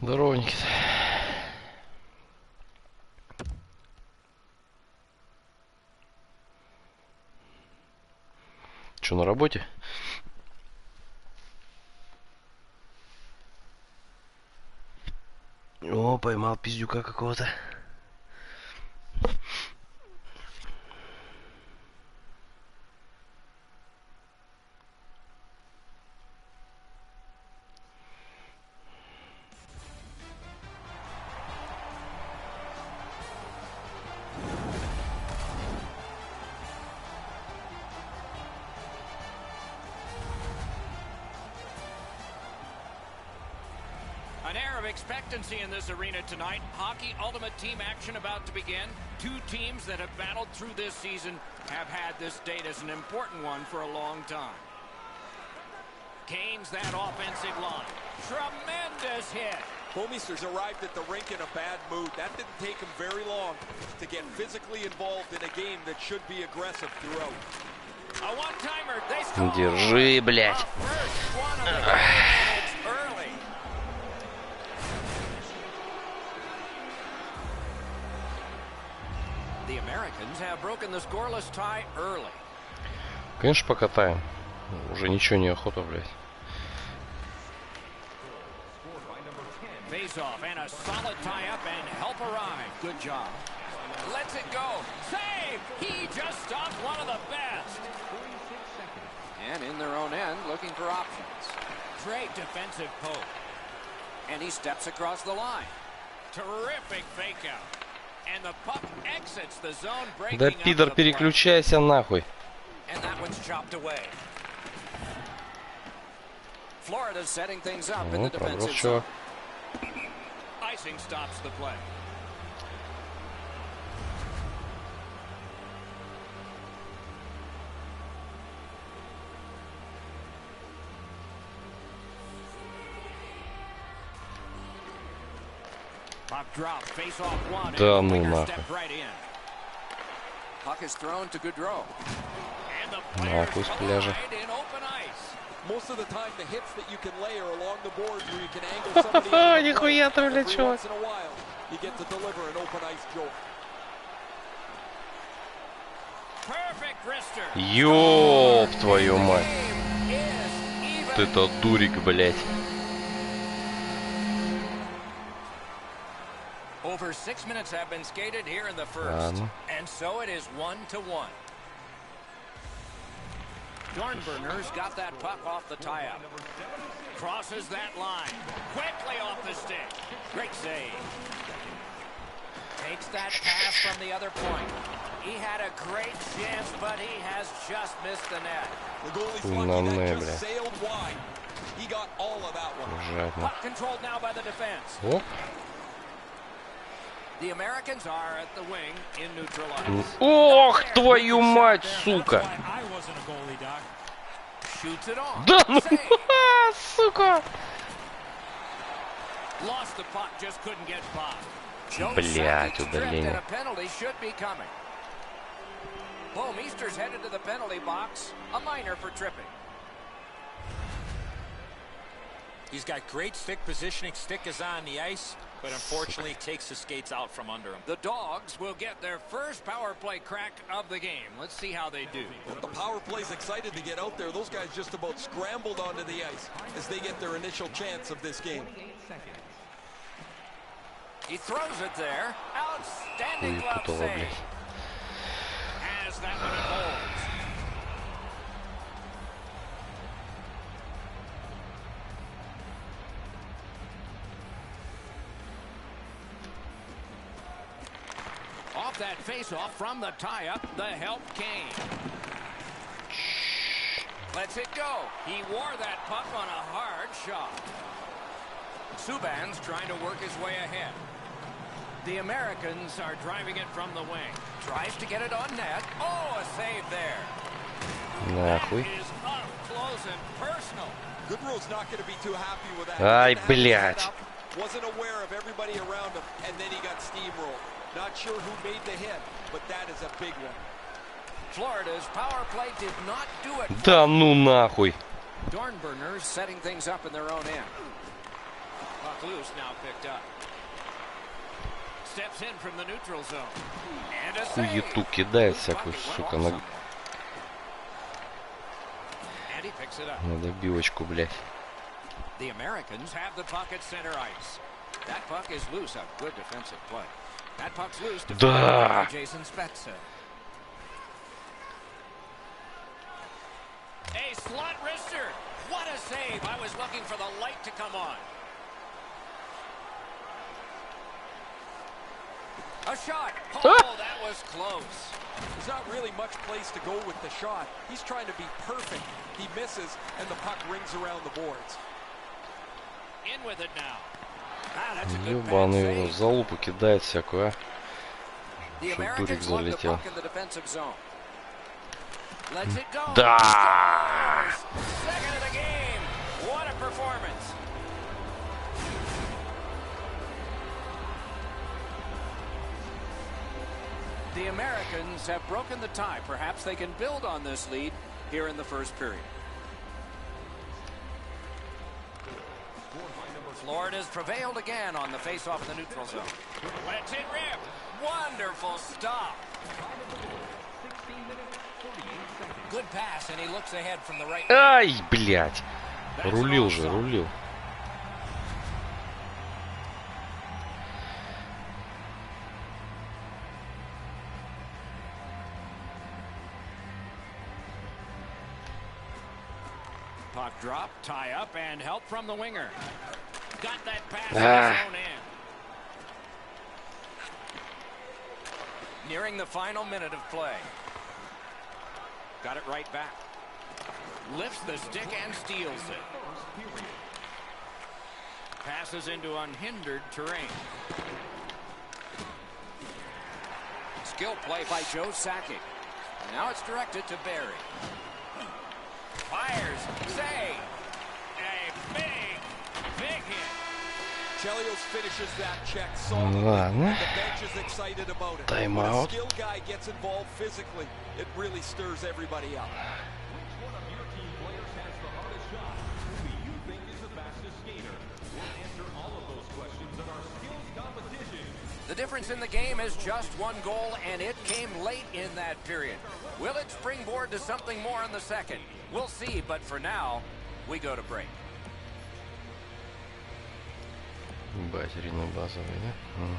Здорово, Никита. Че, на работе? О, поймал пиздюка какого-то. An air of expectancy in this arena tonight. Hockey Ultimate Team action about to begin. Two teams that have battled through this season have had this date as an important one for a long time. Gains that offensive line. Tremendous hit. Bomeisters arrived at the rink in a bad mood. That didn't take him very long to get physically involved in a game that should be aggressive throughout. A one-timer. They score. Держи, блядь. The Americans have broken the scoreless tie early. Конечно, покатаем. Уже ничего не охота, блядь. Face off and a solid tie up and help arrive. Good job. Lets it go. Save! He just stopped one of the best. And in their own end, looking for options. Great defensive poke. And he steps across the line. Terrific fake out. And the puck exits the zone, breaking Да, пидор, переключайся нахуй. And that one's chopped away. Florida's setting things up in the defensive zone. Icing stops the play. Puck drop, face off one. Да ну нахуй. Puck is thrown to Goodrow. Нахуй с пляжа. Most of the time, the hits that you can layer along the boards where you can angle somebody. Нихуя ты, блядь, чувак. Once in a while, you get to deliver an open ice joke. Ёб твою мать. Ты-то дурик, блядь. Over 6 minutes have been skated here in the first, and so it is 1-1. Dornberger's got that puck off the tie-up. Crosses that line. Quickly off the stick. Great save. Takes that pass from the other point. He had a great chance, but he has just missed the net. The goalie's lucky that just sailed wide. He got all of that one. Puck controlled now by the defense. Оп. The Americans are at the wing in neutral ice. Ох, твою мать, сука. Shoots it on. Да ну, сука. Lost the puck, just couldn't get by. Блять, удаление. A penalty should be coming. Bomeisters headed to the penalty box. A minor for tripping. He's got great stick positioning. Stick is on the ice, but unfortunately takes the skates out from under him. The Dogs will get their first power play crack of the game. Let's see how they do. Well, the power play's excited to get out there. Those guys just about scrambled onto the ice as they get their initial chance of this game. He throws it there. Outstanding glove save. Has that one at holds. Off that face-off from the tie-up, the help came. Lets it go. He wore that puck on a hard shot. Subban's trying to work his way ahead. The Americans are driving it from the wing. Tries to get it on net. Oh, a save there. Нахуй. That is up close and personal. Goodrow's not going to be too happy with that. Ай, блядь. Wasn't aware of everybody around him, and then he got steamrolled. Not sure who made the hit, but that is a big one. Florida's power play did not do it. Да ну нахуй. Dornberger's setting things up in their own end. Puck loose, now picked up. Steps in from the neutral zone. And a save. Хуету кидает всякую, сука, на добивочку, блядь. The Americans have the puck at center ice. That puck is loose. A good defensive play. That puck's loose. Да. Jason Spezza. A slot wrister. What a save. I was looking for the light to come on. A shot. Oh, that was close. There's not really much place to go with the shot. He's trying to be perfect. He misses, and the puck rings around the boards. In with it now. Ah, that's a good Ебаный save. его за лупу кидает всякую, а. The Чтоб дурик Americans won the залетел. puck in the defensive zone. Let's it go. Да! Second of the game. What a performance. The Americans have broken the tie. Perhaps they can build on this lead here in the first period. Florida's prevailed again on the face-off in the neutral zone. Let's it rip. Wonderful stop. Good pass, and he looks ahead from the right. Ай, блядь. Рулил же, рулил. Puck drop, tie up, and help from the winger. Got that pass in his own end. Nearing the final minute of play. Got it right back. Lifts the stick and steals it. Passes into unhindered terrain. Skill play by Joe Sakic. Now it's directed to Barry. Fires. Save. A big hit. Chelios finishes that check solidly. Ладно. The bench is excited about it. Time When a out. skill guy gets involved physically, it really stirs everybody up. Which one of your team players has the hardest shot? Who do you think is the fastest skater? We'll answer all of those questions in our skills competition. The difference in the game is just one goal, and it came late in that period. Will it springboard to something more in the second? We'll see, but for now, we go to break. Батерийный базовый, да? Угу.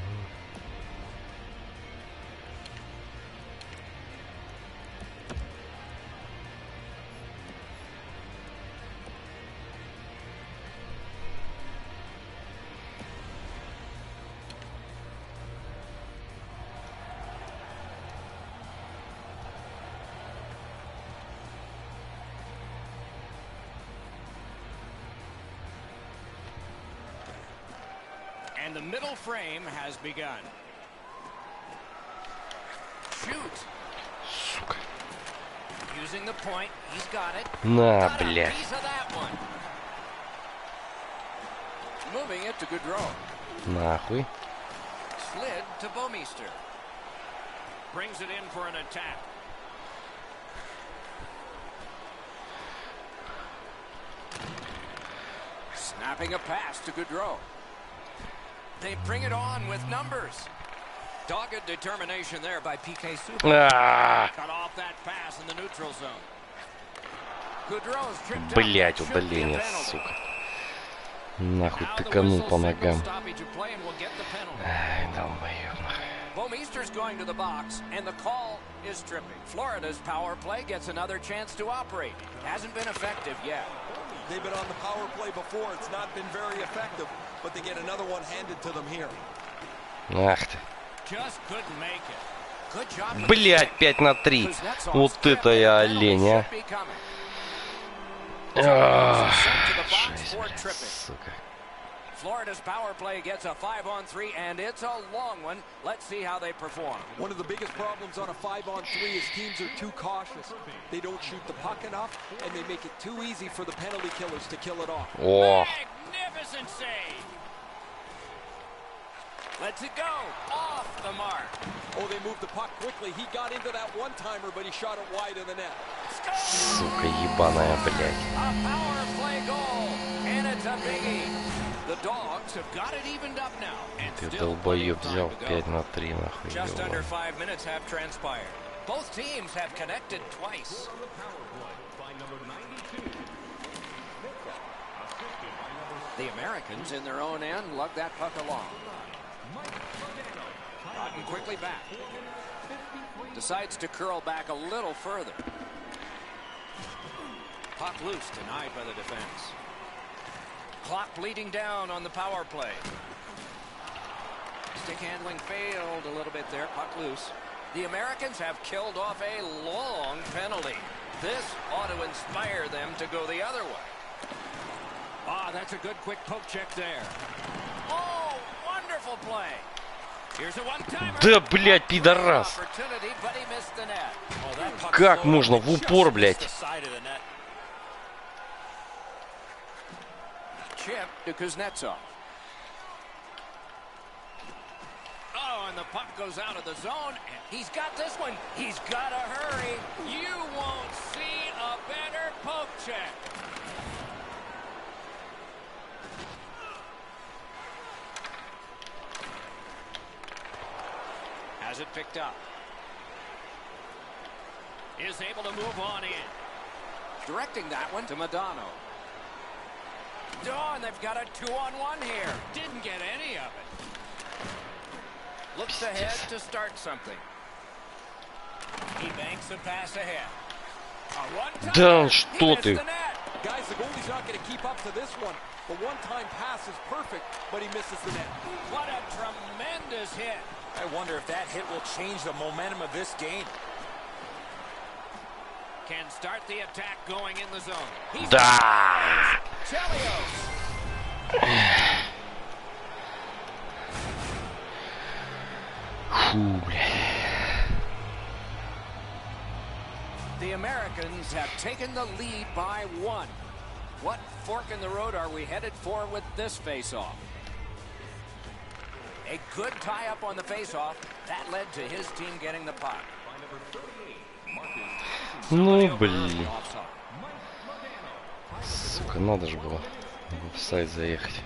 And the middle frame has begun. Shoot. Сука. Using the point, he's got it. На, Got a блядь. piece of that one. Moving it to Gaudreau. Нахуй. Slid to Bouwmeester. Brings it in for an attack. Snapping a pass to Gaudreau. They bring it on with numbers. Dogged determination there by PK Super. А, Cut off that pass in the neutral zone. Gaudreau's tripped up. блядь, Should be a удаление, penalty. сука. Нахуй Now the тыканул whistle по signals ногам. stoppage of play and we'll get the penalty. Ай, долбоёб, нахуй. Bouwmeester's going to the box, and the call is tripping. Florida's power play gets another chance to operate. Hasn't been effective yet. They've been on the power play before. It's not been very effective, but they get another one handed to them here. Ах ты. Just couldn't make it. Good job. Блядь, 5 на 3. Вот это я олень, а. Ах, жесть, сука. Florida's power play gets a 5-on-3, and it's a long one. Let's see how they perform. One of the biggest problems on a 5-on-3 is teams are too cautious. They don't shoot the puck enough, and they make it too easy for the penalty killers to kill it off. О, Magnificent save. Lets it go. Off the mark. Oh, they moved the puck quickly. He got into that one-timer, but he shot it wide of the net. сука ебаная, блядь. A power play goal, and it's a biggie. The dogs have got it evened up now. And Ты still plenty долбоеб of time взял to go. 5 на 3 нахуй. Just under ёбаный. 5 minutes have transpired. Both teams have connected twice. The Americans in their own end lug that puck along. Gotten quickly back. Decides to curl back a little further. Puck loose, denied by the defense. Clock bleeding down on the power play. Stick handling failed a little bit there. Puck loose. The Americans have killed off a long penalty. This ought to inspire them to go the other way. Ah, that's a good quick poke check there. Oh, wonderful play. Here's a one-timer. Да, блядь, пидорас. Opportunity, but he missed the net. Oh, that puck Как slowed можно up в and упор, just missed блядь? the side of the net. Chip to Kuznetsov. Oh, and the puck goes out of the zone. And he's got this one. He's got to hurry. You won't see a better poke check. Has it picked up. Is able to move on in. Directing that one to Madonna. Oh, and they've got a 2-on-1 here. Didn't get any of it. Looks ahead to start something. He banks a pass ahead. A one-timer. Да что He missed ты? the net. Guys, the goalie's not going to keep up to this one. The one-time pass is perfect, but he misses the net. What a tremendous hit. I wonder if that hit will change the momentum of this game. Can start the attack going in the zone. He's Да! Chelios. Фу, бля. The Americans have taken the lead by 1. What fork in the road are we headed for with this face-off? A good tie-up on the face-off. That led to his team getting the puck. Ну, блин. Сука, надо же было в офсайд заехать.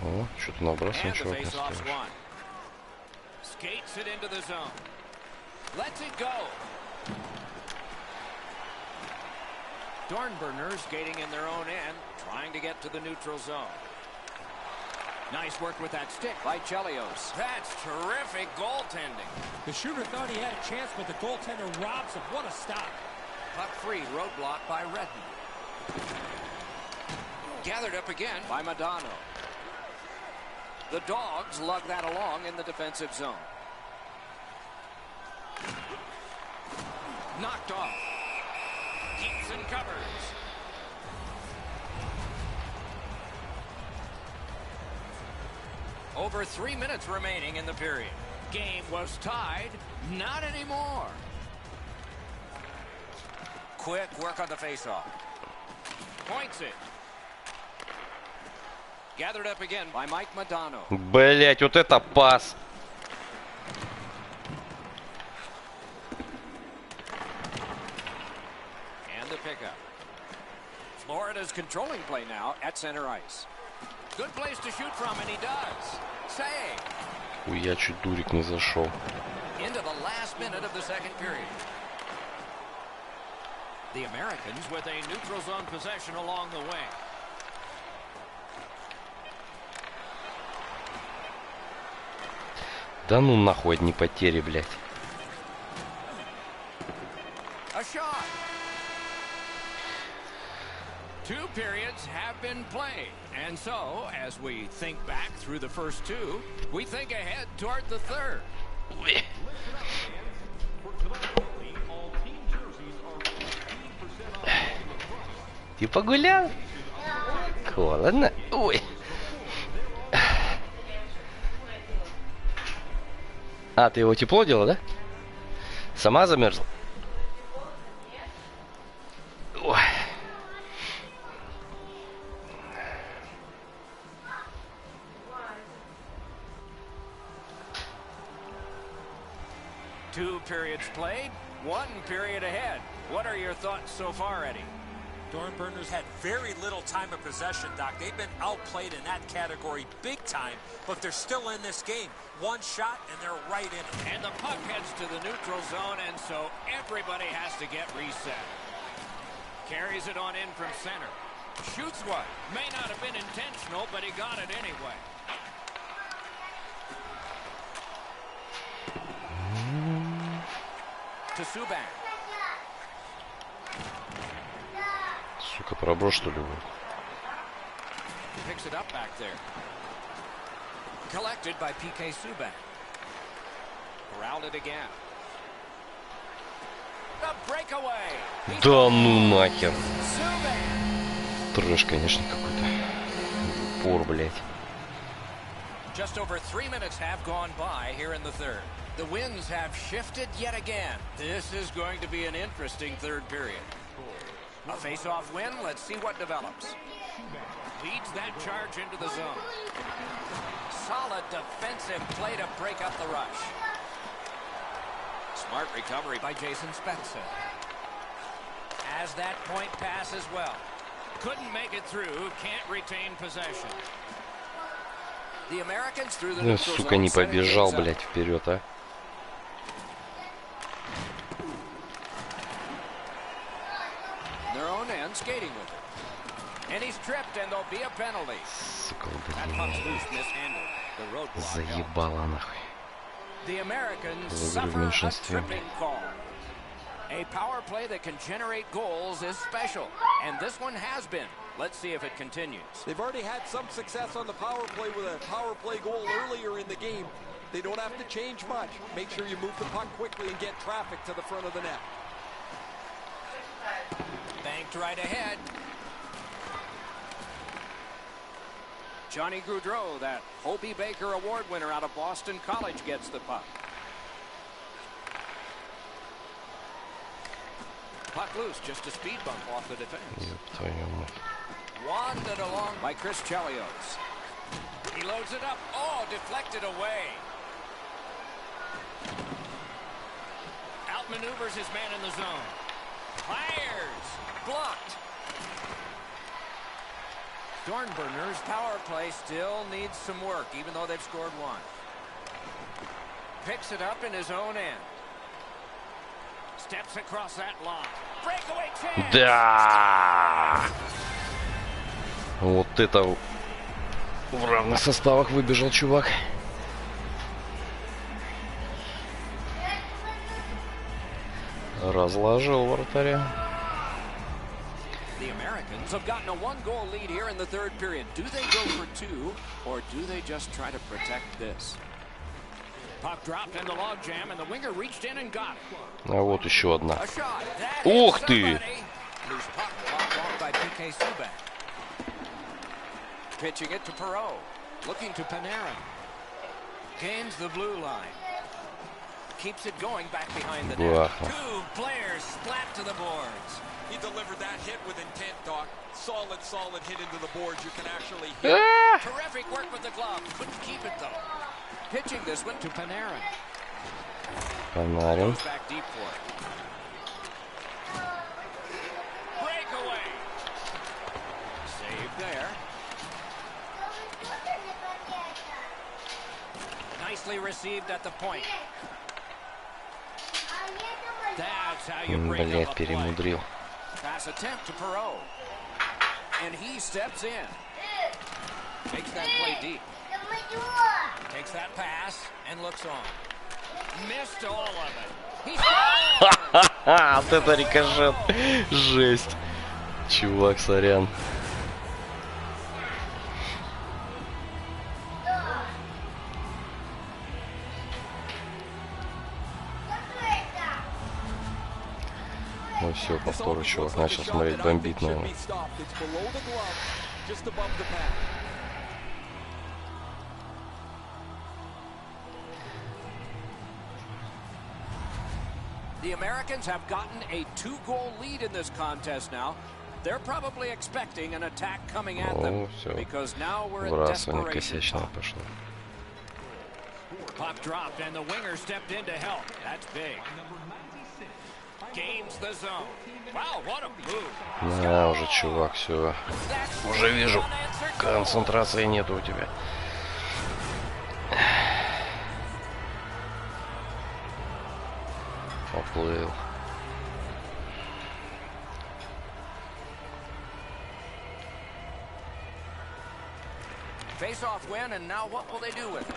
О, что-то набрасываем, And the чувак, не face-off's успеешь. won. Skates it into the zone. Lets it go. Dornburners skating in their own end, trying to get to the neutral zone. Nice work with that stick by Chelios. That's terrific goaltending. The shooter thought he had a chance, but the goaltender robs him. What a stop. Puck free, roadblock by Redden. Gathered up again by Madonna. The Dogs lug that along in the defensive zone. Knocked off. Keeps and covers. Over 3 minutes remaining in the period. Game was tied. Not anymore. Quick work on the faceoff. Points it. Gathered up again by Mike Madonna. Блять, вот это пас. And the pickup. Florida's controlling play now at center ice. Good place to shoot from, and he does. Save. Хуя, чуть дурик не зашел. Into the last minute of the second period. The Americans with a neutral zone possession along the way. Да ну нахуй, одни потери, блядь. A shot. 2 periods have been played. And so, as we think back through the first 2, we think ahead toward the third. Ты погулял? Холодно. Ой. А, ты его тепло делал, да? Сама замерзла? Ой. 2 periods played, 1 period ahead. What are your thoughts so far, Eddie? Dornburners had very little time of possession, Doc. They've been outplayed in that category big time, but they're still in this game. One shot, and they're right in it. And the puck heads to the neutral zone, and so everybody has to get reset. Carries it on in from center. Shoots one. May not have been intentional, but he got it anyway. To Subban. Сука, проброс, что ли, вот? Picks it up back there. Collected by PK Subban. Corralled it again. The breakaway. Да ну нахер. Subban. Трэш, конечно, какой-то. Упор, блядь. Just over 3 minutes have gone by here in the third. The winds have shifted yet again. This is going to be an interesting third period. A face-off win. Let's see what develops. Leads that charge into the zone. Solid defensive play to break up the rush. Smart recovery by Jason Spezza. As that point pass as well. Couldn't make it through. Can't retain possession. The Americans through the neutral Сука, не zone, побежал, setting блядь, вперед, а. their own end, skating with it. And he's tripped, and there'll be a penalty. Сука, That puck's loose, mishandled. The roadblock held. заебала нахуй. The Americans В suffer a меньшинстве. tripping call. A power play that can generate goals is special, and this one has been. Let's see if it continues. They've already had some success on the power play with a power play goal earlier in the game. They don't have to change much. Make sure you move the puck quickly and get traffic to the front of the net. Banked right ahead. Johnny Gaudreau, that Hobie Baker Award winner out of Boston College, gets the puck. Puck loose, just a speed bump off the defense. Ёб твою мать. Wandered along by Chris Chelios. He loads it up. Oh, deflected away. Outmaneuvers his man in the zone. Fires. Blocked. Dornburners' power play still needs some work, even though they've scored one. Picks it up in his own end. Steps across that line. Breakaway chance. Да! Вот это в равных составах выбежал чувак. Разложил вратаря. The Americans have gotten a 1-goal lead here in the third period. Do they go for 2, or do they just try to protect this? Puck dropped in the logjam, and the winger reached in and got it. А вот еще одна. A shot. That Ух hits ты! somebody. Loose puck blocked off by PK Subban. Pitching it to Perot. Looking to Panarin. Gains the blue line. Keeps it going back behind the net. Бляха. 2 players splat to the boards. He delivered that hit with intent, Doc. Solid hit into the boards. You can actually hit. Terrific work with the glove. Couldn't keep it, though. Pitching this one to Panarin. Панарин. Goes back deep for it. Breakaway. Save there. Nicely received at the point. That's how you break up Блять, a play. перемудрил. Pass attempt to Perot. And he steps in. Makes that play deep. Takes that pass and looks on. Missed all of it. He's Ха-ха! Вот это рикошет. Жесть. Чувак, сорян. Ну все, повтору, чувак начал смотреть, бомбить, наверное. The Americans have gotten a 2-goal lead in this contest now. They're probably expecting an attack coming at them О, все. because now we're at Вбрасывание desperation. косячное пошло. Puck dropped, and the winger stepped in to help. That's big. Gains the zone. Wow, what a move. На, уже, чувак, все. Уже вижу. Концентрации нету у тебя. Поплыл. Face-off win, and now what will they do with it?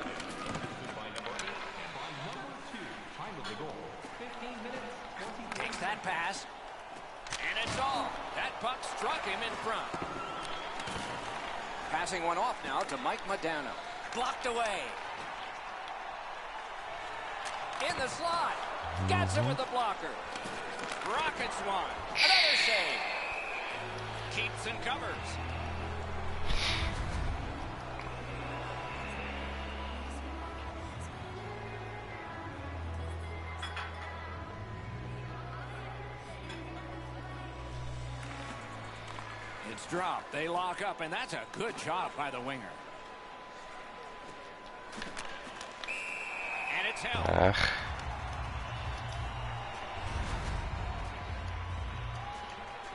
Takes that pass, and it's all. That puck struck him in front. Passing one off now to Mike Modano. Blocked away. In the slot. Gets it with the blocker. Rockets one. Another save. Keeps and covers. It's dropped. They lock up, and that's a good job by the winger. And it's held. Ах.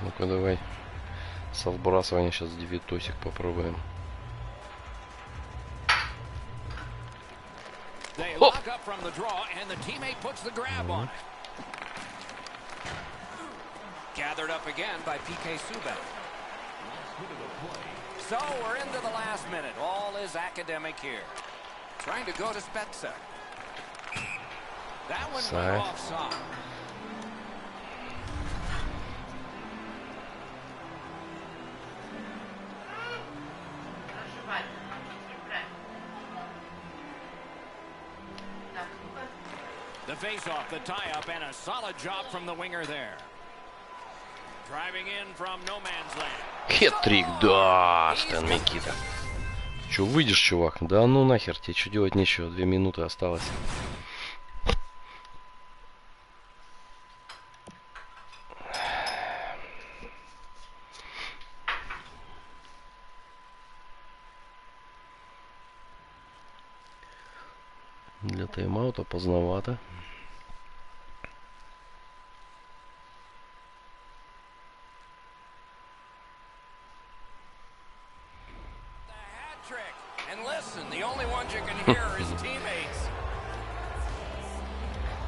Ну-ка давай. Со вбрасывания сейчас девятосик попробуем. They lock up from the draw, and the teammate puts the grab on it. Gathered up again by PK Subban. So we're into the last minute. All is academic here. Trying to go to Spezza. That one went offside. The face-off, the tie-up, and a solid job from the winger there. Driving in from no man's land. Хет-трик, да, Стэн Микита. Че, выйдешь, чувак? Да ну нахер, тебе что делать нечего, 2 минуты осталось. Для тайм-аута поздновато.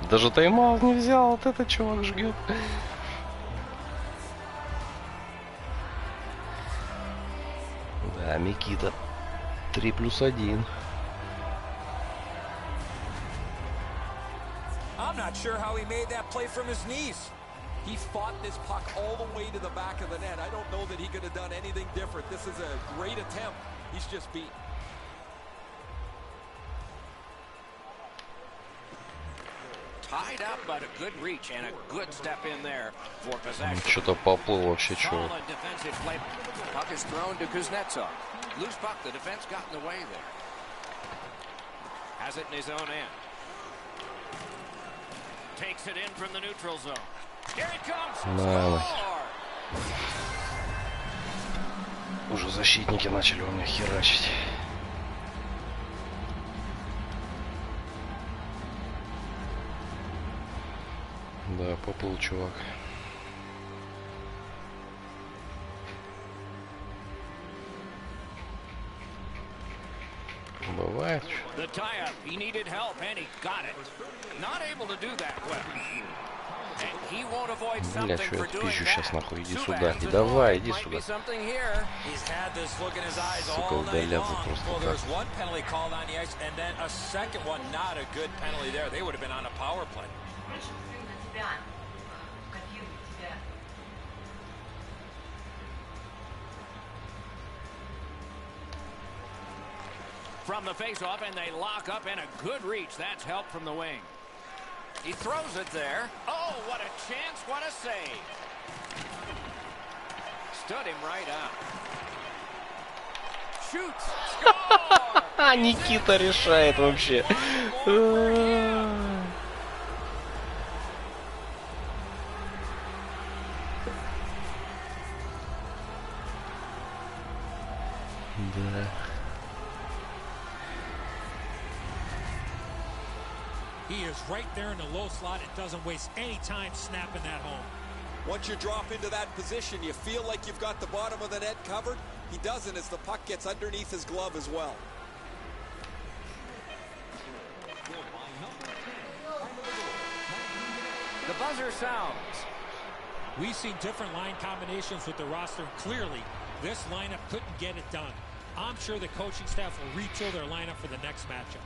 Даже тайм-аут не взял, вот этот чувак жгет. Да, Микита. 3+1. I'm not sure how he made that play from his knees. He fought this puck all the way to the back of the net. I don't know that he could have done anything different. This is a great attempt. He's just beat. Tied up, but a good reach and a good step in there for possession. Что-то поплыл вообще, чувак. Solid defensive play. Puck is thrown to Kuznetsov. Loose puck, the defense got in the way there. Has it in his own end. Takes it in from the neutral zone. Here it comes. Score! Уже защитники начали у меня херачить. Да, поплыл чувак. Бывает. Бля, что я пизжу сейчас нахуй? Иди сюда. И давай, иди сюда. Сука, удаляться просто так. From the face-off, and they lock up, and a good reach. That's help from the wing. He throws it there. Oh, what a chance, what a save. Stood him right out. Shoots. Score! Никита решает вообще. Да. He is right there in the low slot and doesn't waste any time snapping that home. Once you drop into that position, you feel like you've got the bottom of the net covered. He doesn't as the puck gets underneath his glove as well. The buzzer sounds. We've seen different line combinations with the roster. Clearly, this lineup couldn't get it done. I'm sure the coaching staff will retool their lineup for the next matchup.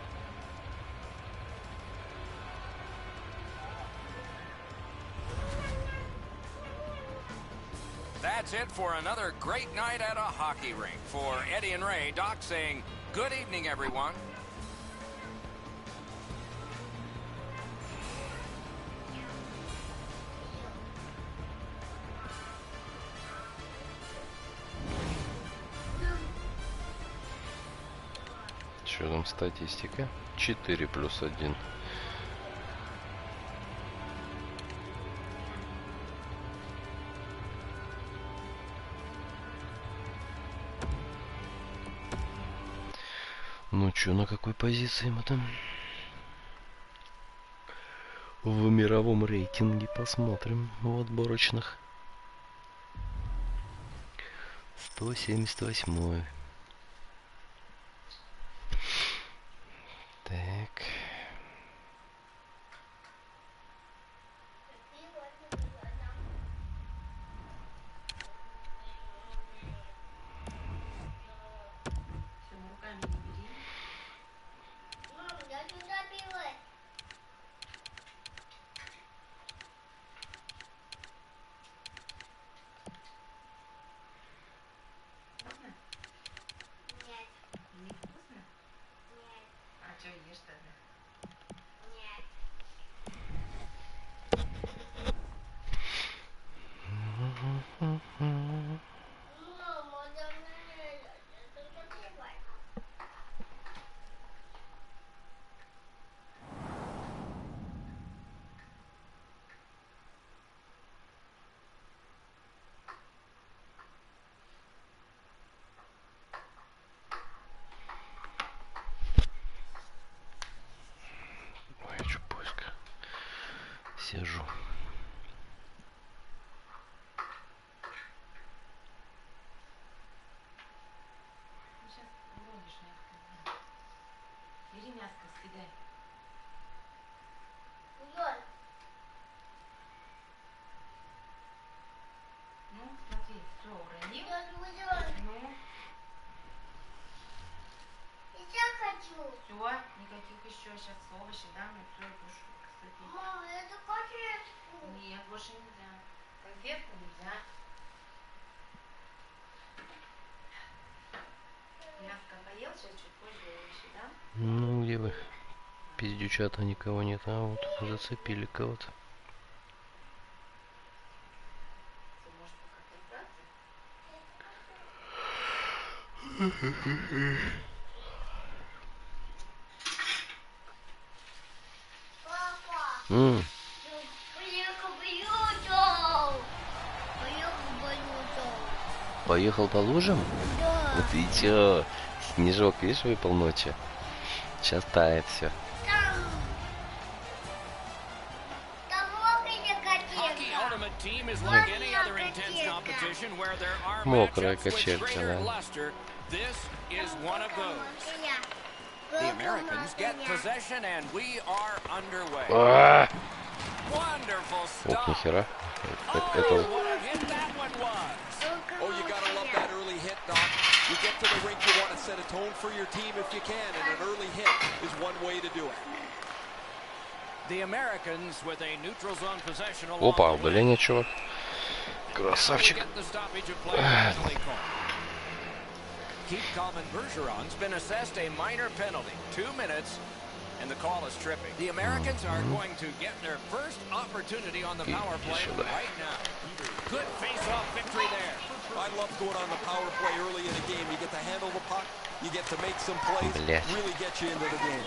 That's it for another great night at a hockey rink. For Eddie and Ray, Doc saying, good evening, everyone. Что там статистика? 4+1. Ну чё, на какой позиции мы там? В мировом рейтинге посмотрим в отборочных. 178. Так. Сижу. Сейчас ловишь мяско. Бери мяско, съедай. Ну, смотри, все, уронил. Ну. Все, никаких еще сейчас овощей, да, мы все кушаем. Мама, это конфетку. Нет, больше нельзя. Конфетку нельзя. Мяско поел, сейчас чуть позже овощи, да? Ну, где вы? Пиздючата никого нет, а вот зацепили кого-то. Ты можешь пока прибраться? Поехал по лужам? Да. Вот и чё? Снежок, видишь, выпал ночью. Сейчас тает все. Мокрая качелька, да. The Americans get possession and we are underway. Wonderful Ох, stuff. нихера. Oh, what a hit that one was. Oh, you gotta love that early hit, Doc. You get to the rink, you want to set a tone for your team if you can, and an early hit is one way to do it. The Americans with a neutral zone possession along Опа, the way. удаление, чувак. Красавчик. Get the stoppage of play penalty call. Keith Bergeron's been assessed a minor penalty, 2 minutes, and the call is tripping. The Americans are going to get their first opportunity on the power play right now. Good face-off victory there. I love going on the power play early in a game. You get to handle the puck, you get to make some plays, really get you into the game.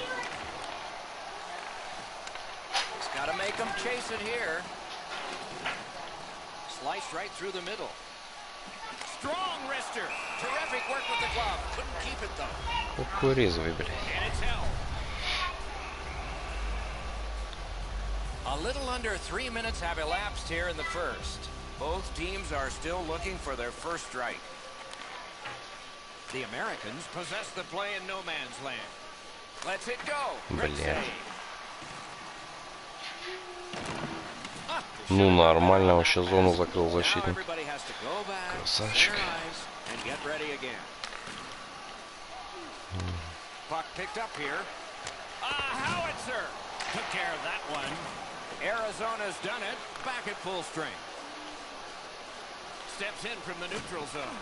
He's got to make them chase it here. Sliced right through the middle. Strong wrister. Terrific work with the glove. Couldn't keep it though. Какой резвый, блядь. And it's held. A little under 3 minutes have elapsed here in the first. Both teams are still looking for their first strike. The Americans possess the play in no man's land. Let's it go. Great save. Ну, нормально, вообще зону закрыл защитник. Красавчик. Puck picked up here. Howitzer took care of that one. Arizona's done it. Back at full strength. Steps in from the neutral zone.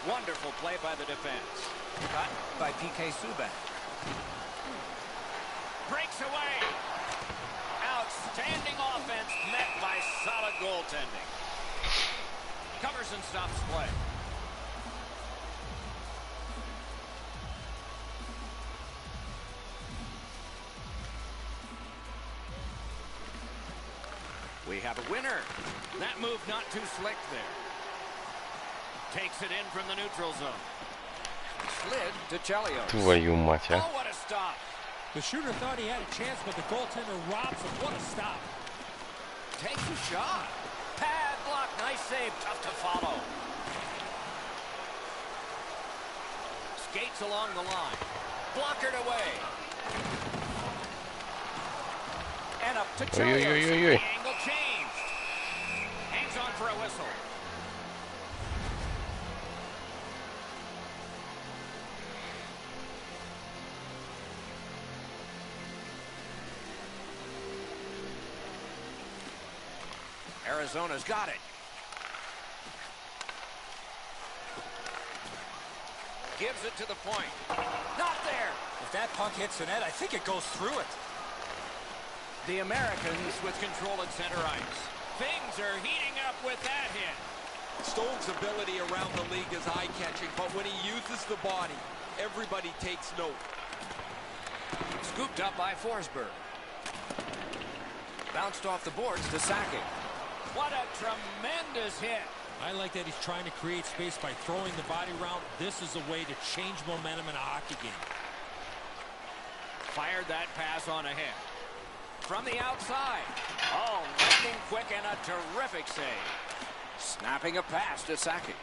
Wonderful play by the defense. Cut by PK Subban. Breaks away. Outstanding offense met by solid goaltending. Covers and stops play. We have a winner. That move not too slick there. Takes it in from the neutral zone. Slid to Chelios. Твою мать, а. Oh, what a stop. The shooter thought he had a chance, but the goaltender robs him. What a stop. Takes a shot. Pad block. Nice save. Tough to follow. Skates along the line. Blockered away. And up to Chelios. The angle changed. Hangs on for a whistle. Arizona's got it. Gives it to the point. Not there. If that puck hits the net, I think it goes through it. The Americans with control at center ice. Things are heating up with that hit. Stone's ability around the league is eye-catching, but when he uses the body, everybody takes note. Scooped up by Forsberg. Bounced off the boards to Sakic. What a tremendous hit. I like that he's trying to create space by throwing the body around. This is a way to change momentum in a hockey game. Fired that pass on ahead. From the outside. Oh, lightning quick and a terrific save. Snapping a pass to Sakic.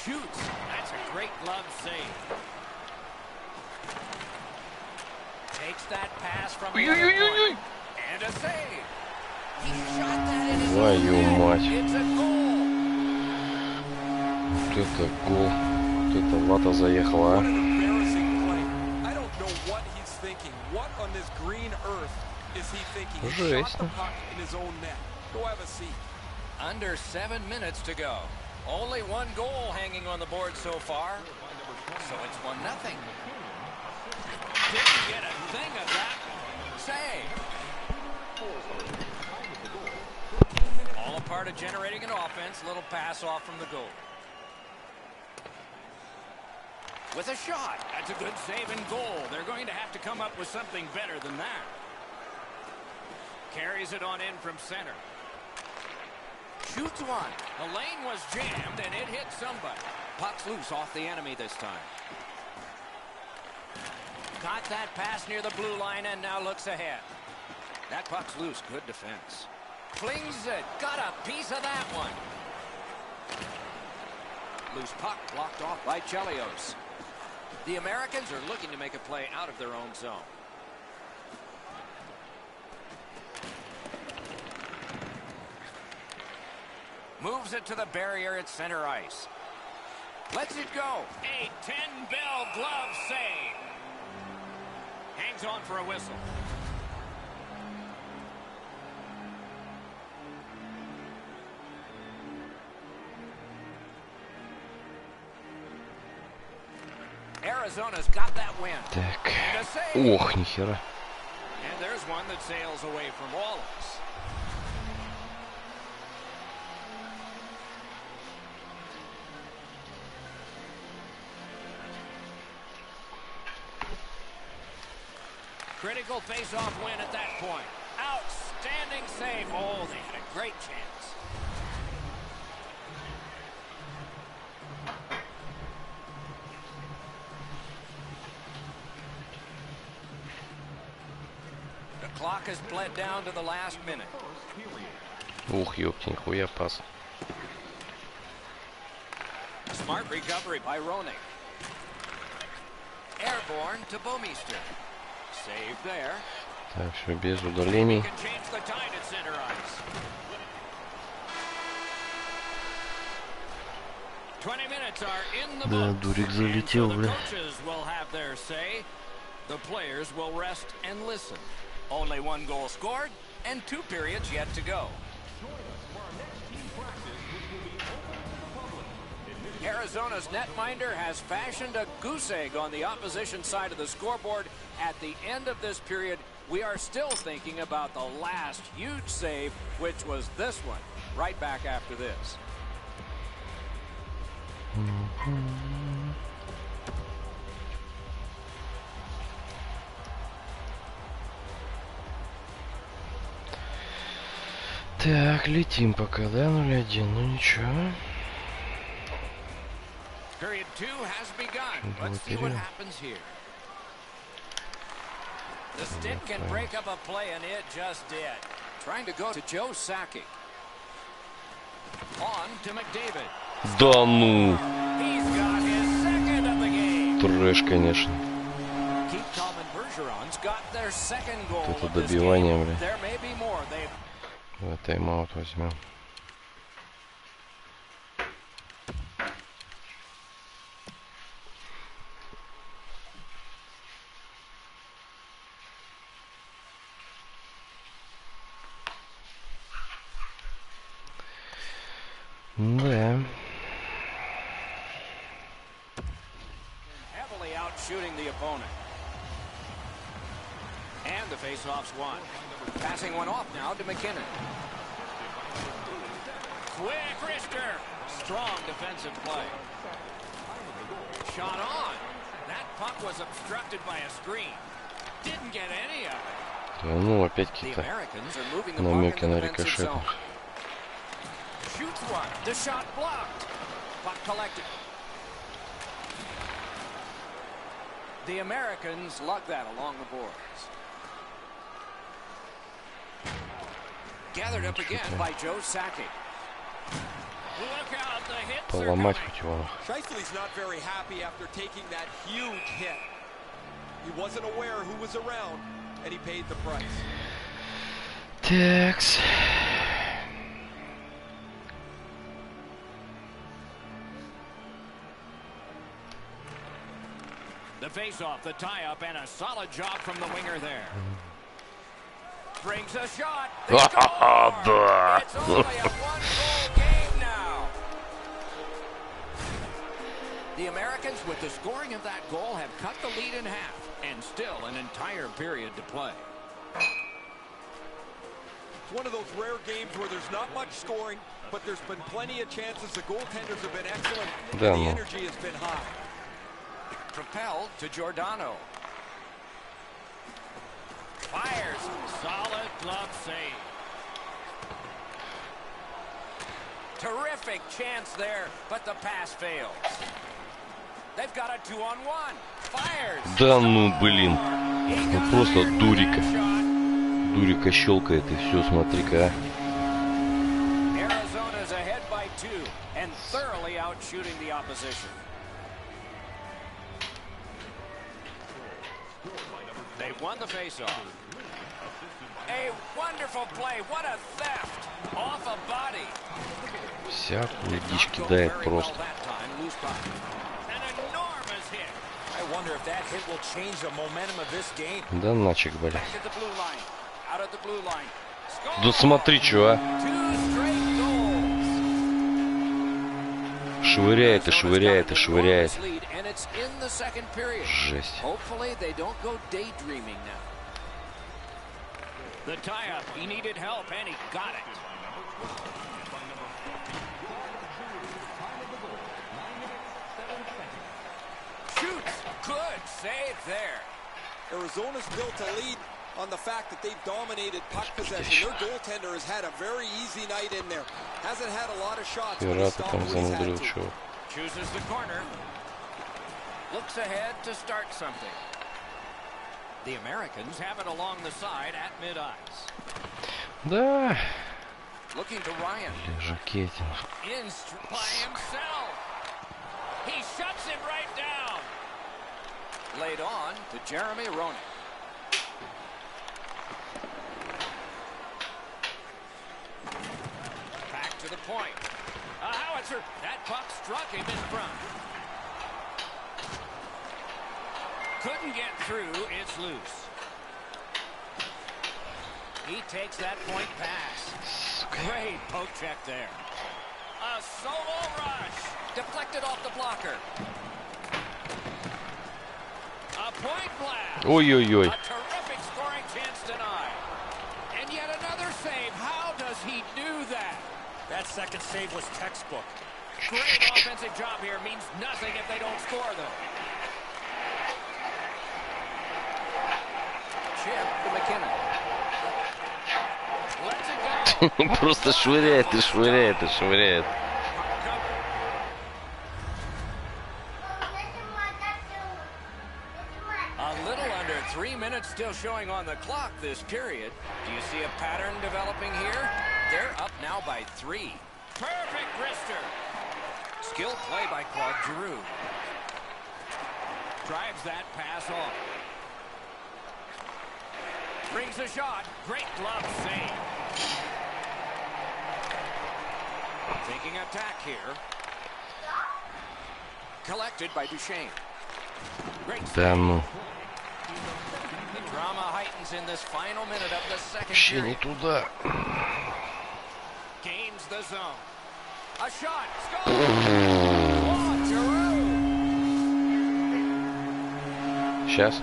Shoots. That's a great glove save. Takes that pass from the other point. And a save. He shot that in his own net. It's a goal. Вот это гол. Вот это вата заехала, What an а. embarrassing play. I don't know what he's thinking. What on this green earth is he thinking? He shot the puck in his own net. Go have a seat. Under 7 minutes to go. Only one goal hanging on the board so far. So it's 1-0. Didn't get a thing of that. Save. All a part of generating an offense. Little pass off from the goal. With a shot. That's a good save and goal. They're going to have to come up with something better than that. Carries it on in from center. Shoots one. The lane was jammed and it hit somebody. Puck's loose off the enemy this time. Got that pass near the blue line and now looks ahead. That puck's loose. Good defense. Flings it. Got a piece of that one. Loose puck blocked off by Chelios. The Americans are looking to make a play out of their own zone. Moves it to the barrier at center ice. Lets it go. A 10-bell glove save. Hangs on for a whistle. Arizona's got that win. Так. And a save. Ох, нихера. And there's one that sails away from all of us. Critical face-off win at that point. Outstanding save. Oh, they had a great chance. The clock clock has bled down to the last minute. Ух, ёпти, нихуя пас. Smart recovery by Roenick. Airborne to Bouwmeester. Save there. Так, все без удалений. Can change the tide at center ice. 20 minutes are in the Да, books. дурик And залетел, so the бля. coaches will have their say. The players will rest and listen. Only one goal scored and 2 periods yet to go. Arizona's netminder has fashioned a goose egg on the opposition side of the scoreboard. At the end of this period, we are still thinking about the last huge save, which was this one, right back after this. Так, летим пока, да, 0-1, ну ничего. Period 2 has begun. Let's see what happens here. The stick can break up a play, and it just did. Trying to go to Joe Sakic. On to McDavid. Да ну, He's got his second of the game. трэш, конечно. Keep calm and Bergeron's got their second goal Это of this добивание, game. бля. There may be more. They've Тайм-аут возьмем. Да. heavily out shooting the opponent. And the faceoff's won. Passing one off now to McKinnon. Quick wrister. Strong defensive play. Shot on. That puck was obstructed by a screen. Didn't get any of it. Да ну, опять The какие-то Americans are moving the puck намеки in на the defensive рикошет. zone. Shoots one. The shot blocked. Puck collected. The Americans lug that along the boards. Gathered up again by Joe Sakic. Look out, the hits are Поломать coming. хоть его. Scheifele's not very happy after taking that huge hit. He wasn't aware who was around, and he paid the price. Такс. The face-off, the tie-up, and a solid job from the winger there. Brings a shot. They score! Да. It's only a one-goal game now. The Americans, with the scoring of that goal, have cut the lead in half, and still an entire period to play. It's one of those rare games where there's not much scoring, but there's been plenty of chances. The goaltenders have been excellent, and Да the ну. energy has been high. Propelled to Giordano. Fires. Solid glove save. Terrific chance there, but the pass fails. They've got a 2-on-1. Fires. Да ну, блин. He Ну got просто iron дурика. with that shot. Дурика щелкает и все, смотри-ка. Arizona's ahead by 2 and thoroughly out shooting the opposition. They've won the faceoff. A wonderful play. What a theft. Off a body. Всякую дичь кидает просто. An enormous hit. I wonder if that hit will change the momentum of this game. Да начек, бля. Back at the blue line. Out at the blue line. Score! Да смотри, чё, а. 2 straight goals. Швыряет и швыряет и швыряет. And it's in the second period. Жесть. Hopefully they don't go daydreaming now. The tie-up, he needed help and he got it. Shoots, good save there. Arizona's built a lead on the fact that they've dominated puck possession. Their goaltender has had a very easy night in there. Hasn't had a lot of shots, but he's Пираты stopped там what he's had замудрил, to. чё. Chooses the corner. Looks ahead to start something. The Americans have it along the side at mid-ice. Да. Looking to Ryan. Жакетин. In by himself. He shuts him right down. Laid on to Jeremy Roenick. Back to the point. A howitzer. That puck struck him in front. Couldn't get through. It's loose. He takes that point pass. Great poke check there. A solo rush. Deflected off the blocker. A point blast. Ой-ой-ой. A terrific scoring chance denied. And yet another save. How does he do that? That second save was textbook. Great offensive job here. Means nothing if they don't score, though. Chip to McKinnon. Let's it go. Просто швыряет и швыряет и швыряет. A little under 3 minutes still showing on the clock this period. Do you see a pattern developing here? They're up now by 3. Perfect wrister. Skilled play by Claude Giroux. Drives that pass off. Brings a shot. Great glove save. Taking attack here. Collected by Duchesne. Great save. Да ну. The drama heightens in this final minute of the second Вообще не period. туда. Gains the zone. A shot. Score! Claude Giroux. Сейчас.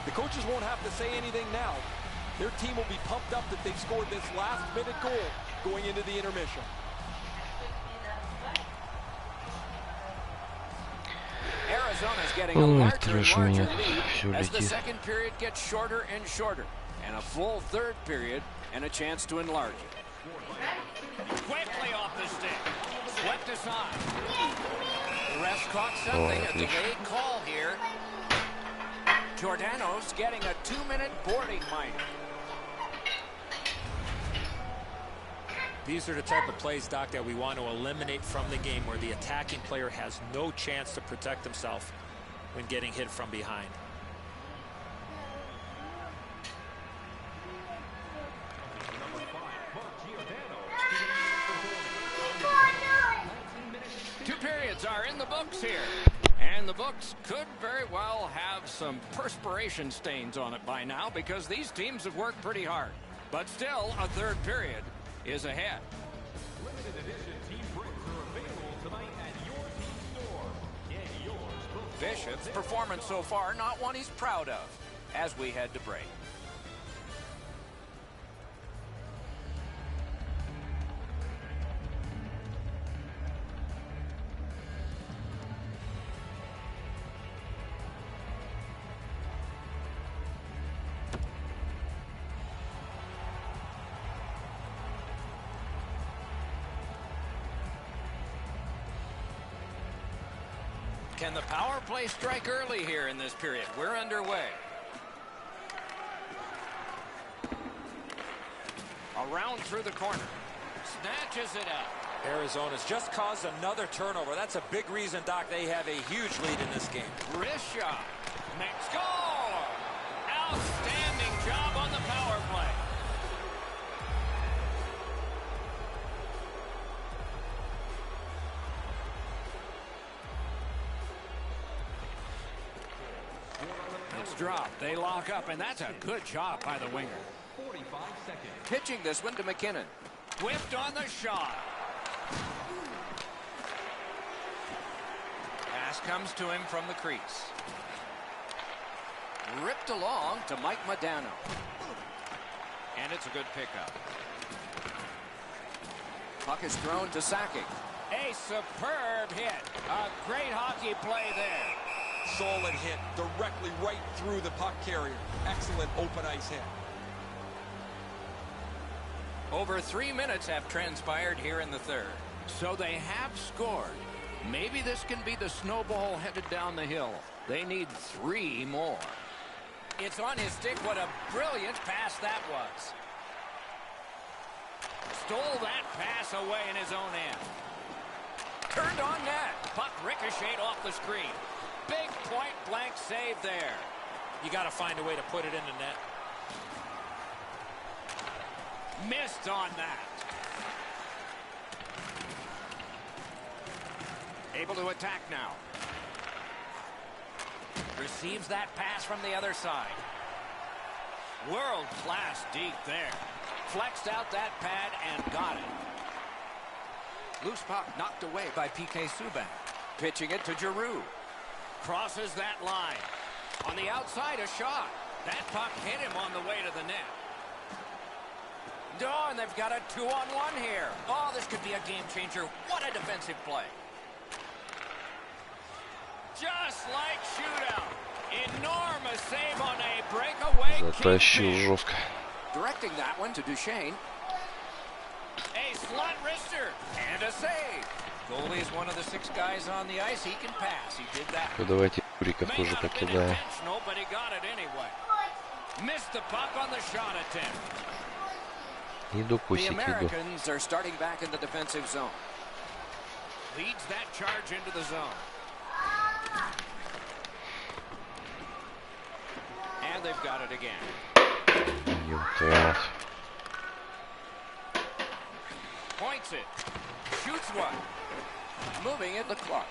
The coaches won't have to say anything now. Their team will be pumped up that they've scored this last-minute goal going into the intermission. Arizona's getting a Ой, larger and трэш larger меня. lead Всё as the летит. second period gets shorter and shorter, and a full third period and a chance to enlarge it. Quickly off the stick, swept aside. The refs caught something, a delayed call here. Giordano's getting a 2-minute boarding minor. These are the type of plays, Doc, that we want to eliminate from the game where the attacking player has no chance to protect himself when getting hit from behind. Two periods are in the books here. And the books could very well have some perspiration stains on it by now because these teams have worked pretty hard. But still, a third period is ahead. Limited edition team breaks are available tonight at your team store. Get yours before Bishop's performance so far, not one he's proud of, as we head to break. Can the power play strike early here in this period? We're underway. Around through the corner. Snatches it up. Arizona's just caused another turnover. That's a big reason, Doc, they have a huge lead in this game. Wrist shot. Makes score. Outstanding job on the power play. It's dropped. They lock up, and that's a good job by the winger. 45 seconds. Pitching this one to McKinnon. Whipped on the shot. Pass comes to him from the crease. Ripped along to Mike Modano. And it's a good pickup. Puck is thrown to Sakic. A superb hit. A great hockey play there. solid hit directly right through the puck carrier. Excellent open ice hit. Over 3 minutes have transpired here in the third. So they have scored. Maybe this can be the snowball headed down the hill. They need 3 more. It's on his stick. What a brilliant pass that was. Stole that pass away in his own end. Turned on net. Puck ricocheted off the screen. Big point blank save there. You got to find a way to put it in the net. Missed on that. Able to attack now. Receives that pass from the other side. World class deep there. Flexed out that pad and got it. Loose puck knocked away by PK Subban. Pitching it to Giroux. Crosses that line. On the outside, a shot. That puck hit him on the way to the net. Oh, and they've got a 2-on-1 here. Oh, this could be a game changer. What a defensive play. Just like shootout. Enormous save on a breakaway. Затащил жестко. Directing that one to Duchesne. A slot wrister and a save. Goalie is one of the 6 guys on the ice. He can pass. He did that. Давайте Буриков тоже покидаем. But he got it anyway. Missed the puck on the shot attempt. Иду, The пусик, иду. Americans are starting back in the defensive zone. Leads that charge into the zone. And they've got it again. Ёб твою мать. Points it. Shoots one. Moving it, the clock.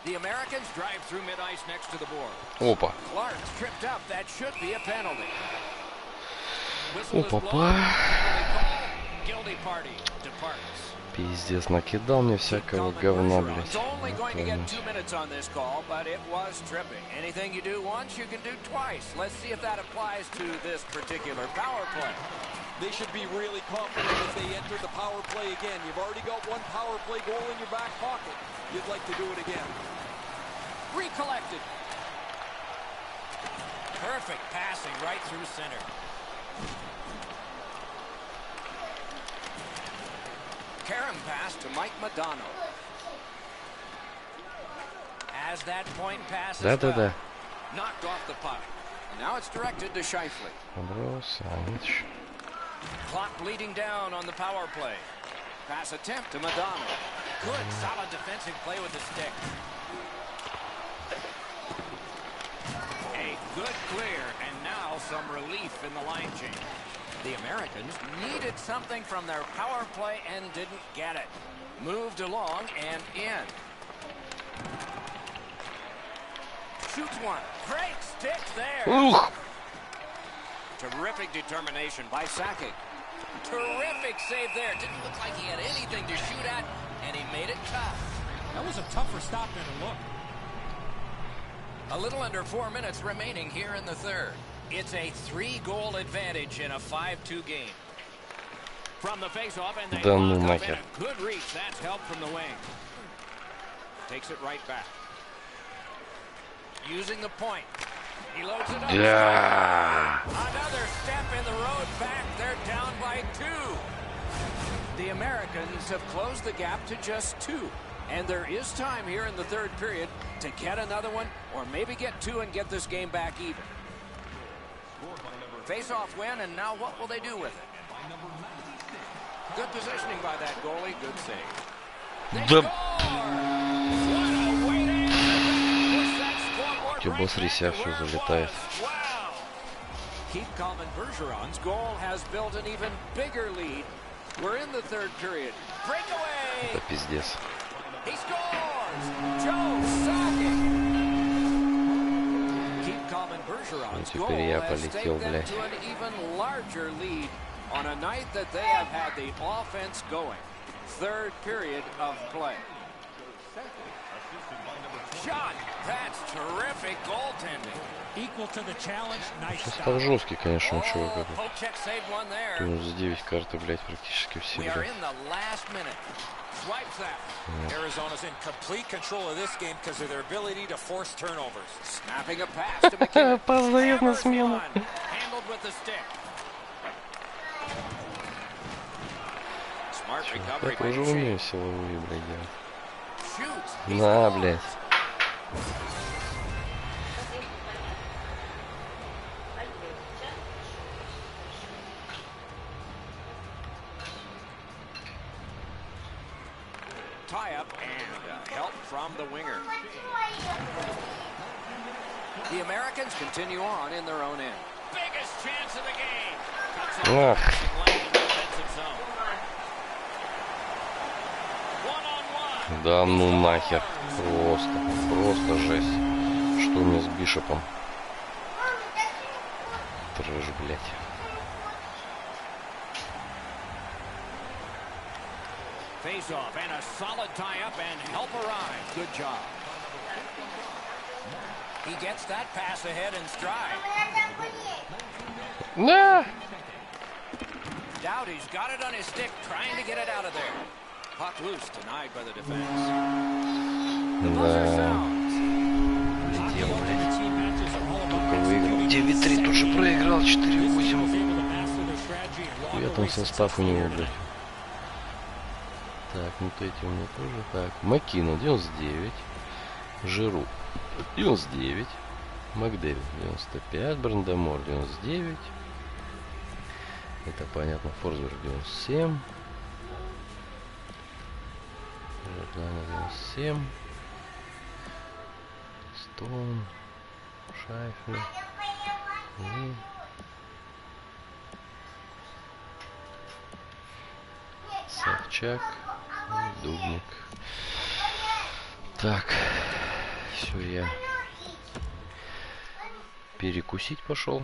The Americans drive through mid-ice next to the board. Опа. Clark's tripped up. That should be a penalty. Whistle is Опа-па. blown. Penalty call. Guilty party departs. Пиздец, накидал мне всякого говна, блядь. It's only going to get 2 minutes on this call, but it was tripping. Anything you do once, you can do twice. Let's see if that applies to this particular power play. They should be really confident as they enter the power play again. You've already got 1 power play goal in your back pocket. You'd like to do it again. Recollected. Perfect passing right through center. Karam pass to Mike Madonna. As that point passes, Да-да-да. knocked off the puck. And now it's directed to Scheifele. Бросать. Clock bleeding down on the power play. Pass attempt to Madonna. Good, solid defensive play with the stick. A good clear, and now some relief in the line change. The Americans needed something from their power play and didn't get it. Moved along and in. Shoots one. Great stick there. Ух! Terrific determination by Sakic. Terrific save there. Didn't look like he had anything to shoot at, and he made it tough. That was a tougher stop than it looked. A little under 4 minutes remaining here in the third. It's a 3-goal advantage in a 5-2 game. From the face-off, and they Да ну lock up, нахер. and a good reach. That's help from the wing. Takes it right back. Using the point. He loads it up. Да. Another step in the road back. They're down by 2. The Americans have closed the gap to just 2. And there is time here in the third period to get another one or maybe get 2 and get this game back even. Face-off win, and now what will they do with it? Good positioning by that goalie. Good save. They Да. score! What a way to end it. Push that scoreboard Тё, right быстрее back себя to всё where it залетает. was. Wow. Keith Bergeron's goal has built an even bigger lead. We're in the third period. Breakaway. Это пиздец. He scores! Joe Sakic! Keep Bergeron's Ну, goal теперь я has полетел, taken them блядь. to an even larger lead on a night that they have had the offense going. Third period of play. Shot! That's terrific goaltending. Equal to the challenge. Nice Состав stop. жесткий, конечно, чувак. Oh, poke check saved one there. 99 карты, блядь, практически все, We are блядь. in the last minute. Swipes that. Arizona's in complete control of this game because of their ability to force turnovers. Snapping a pass to McKinnon. Опоздает на Hammers смену. one. Handled with the stick. Smart recovery Я by тоже умею Shea. силовые, блядь, делать. Shoots. He На, scores. блядь. Tie up and help from the winger. The Americans continue on in their own end. Biggest chance of the game. Cuts it Ах. passing lane in the defensive zone. One-on-one. Да ну нахер. Просто жесть. Что у меня с Бишопом? Трэш, блядь. Face off and a solid tie-up and help arrive. Good job. He gets that pass ahead in stride. На! Doughty's got it on his stick, trying to get it out of there. Puck loose, denied by the defense. The buzzer Да. sounds. Летел, блядь. Team matches are all about Только выиграл. 9-3 тоже проиграл. 4-8. Я там состав у него, блядь. Так, вот эти у меня тоже. Так, Маккинон 99. Жиру 99. Макдэвид 95. Брандамор 99. Это понятно. Форсберг 97. Жордана 97. Стоун. Шайфер. И... Савчак. И Дубник. Так. Все, я перекусить пошел.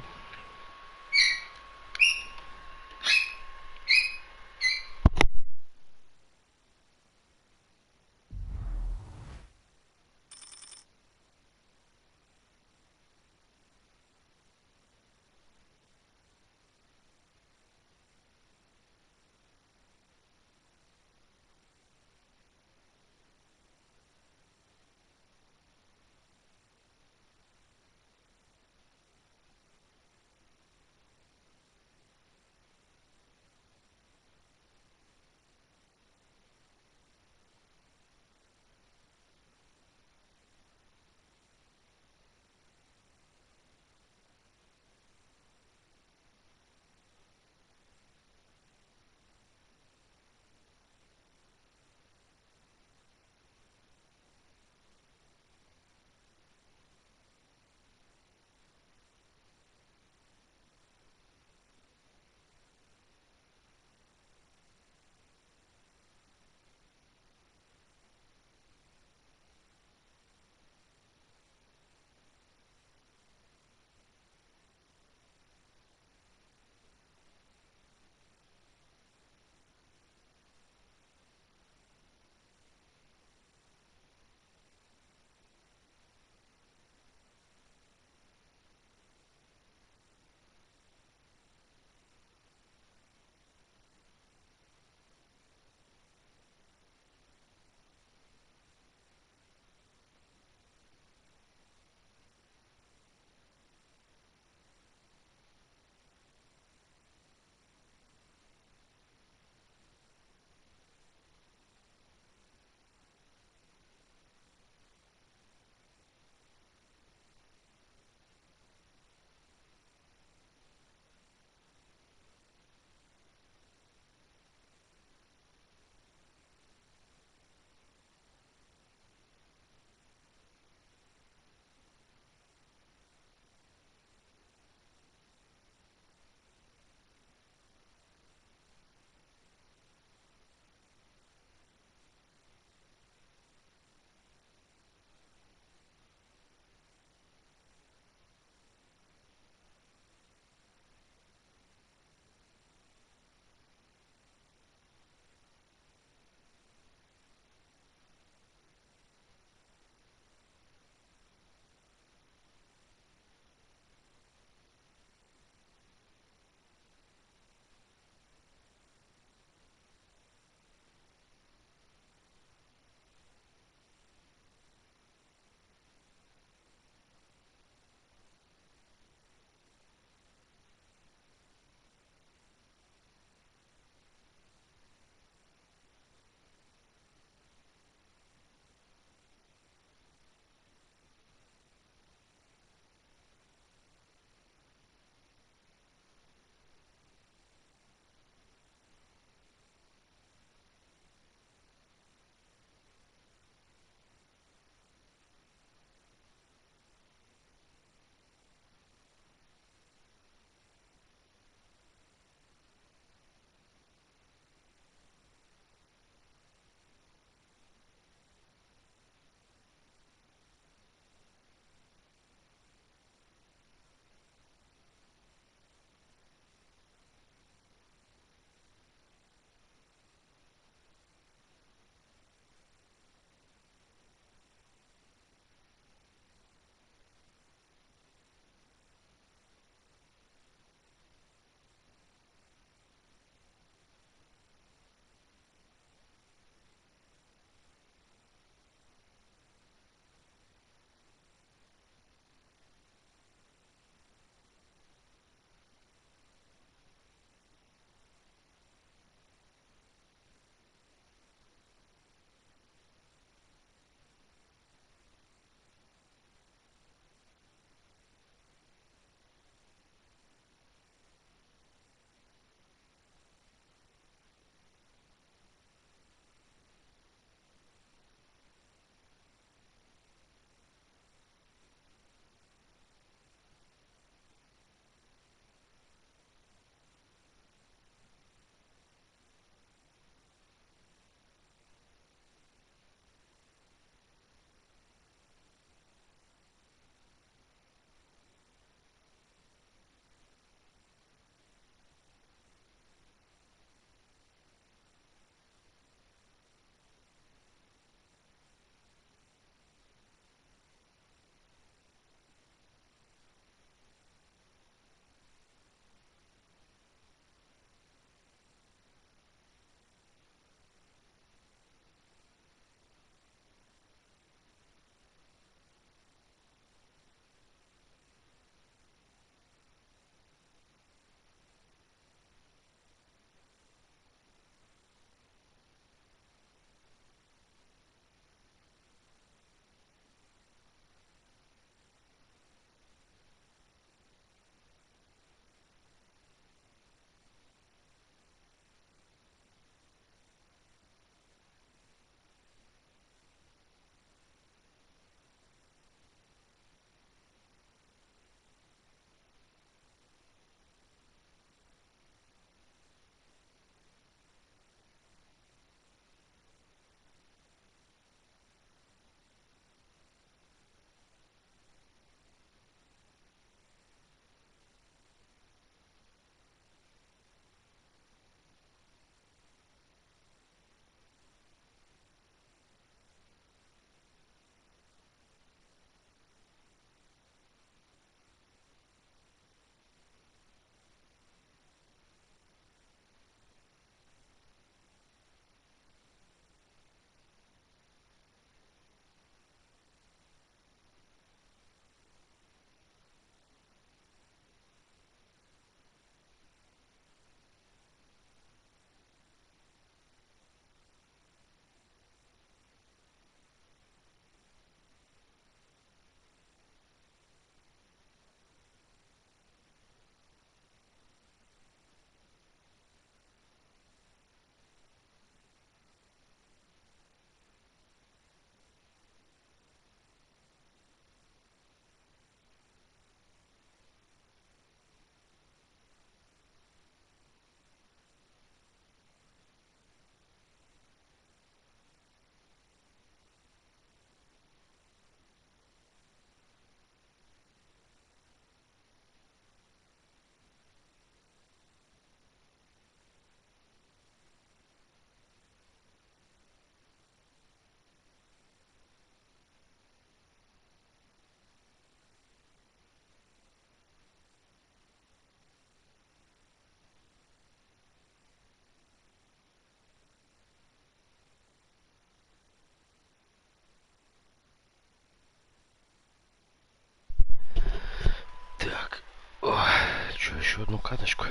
одну каточку.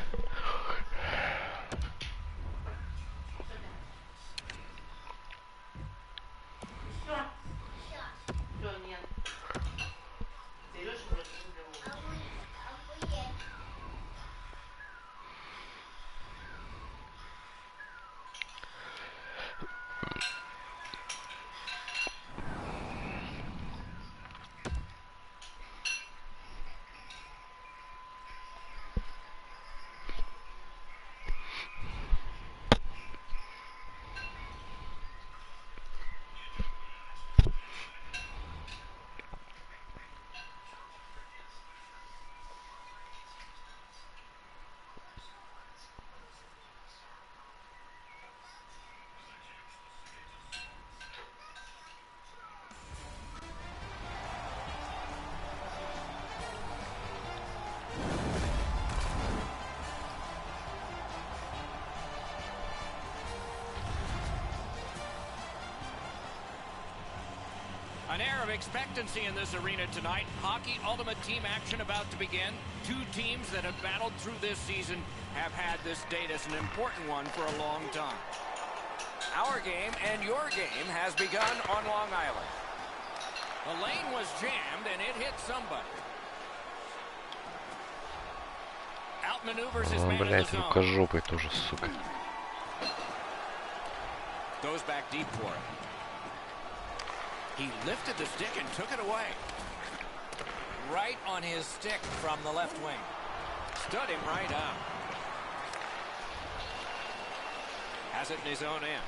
An air of expectancy in this arena tonight. Hockey Ultimate Team action about to begin. Two teams that have battled through this season have had this date as an important one for a long time. Our game and your game has begun on Long Island. The lane was jammed and it hit somebody. Outmaneuvers his man in the Блять, zone. рукожопый тоже, сука. Goes back deep for it. He lifted the stick and took it away. Right on his stick from the left wing. Stood him right up. Has it in his own end.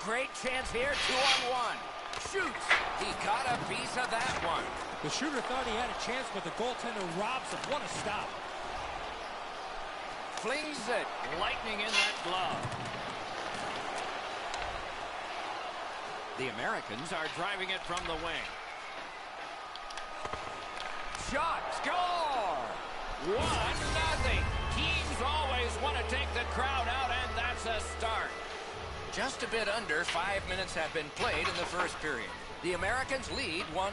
Great chance here, 2-on-1. Shoots. He got a piece of that one. The shooter thought he had a chance, but the goaltender robs him. What a stop. Flings it. Lightning in that glove. The Americans are driving it from the wing. Shot. Score! 1-0. Teams always want to take the crowd out, and that's a start. Just a bit under 5 minutes have been played in the first period. The Americans lead 1-0.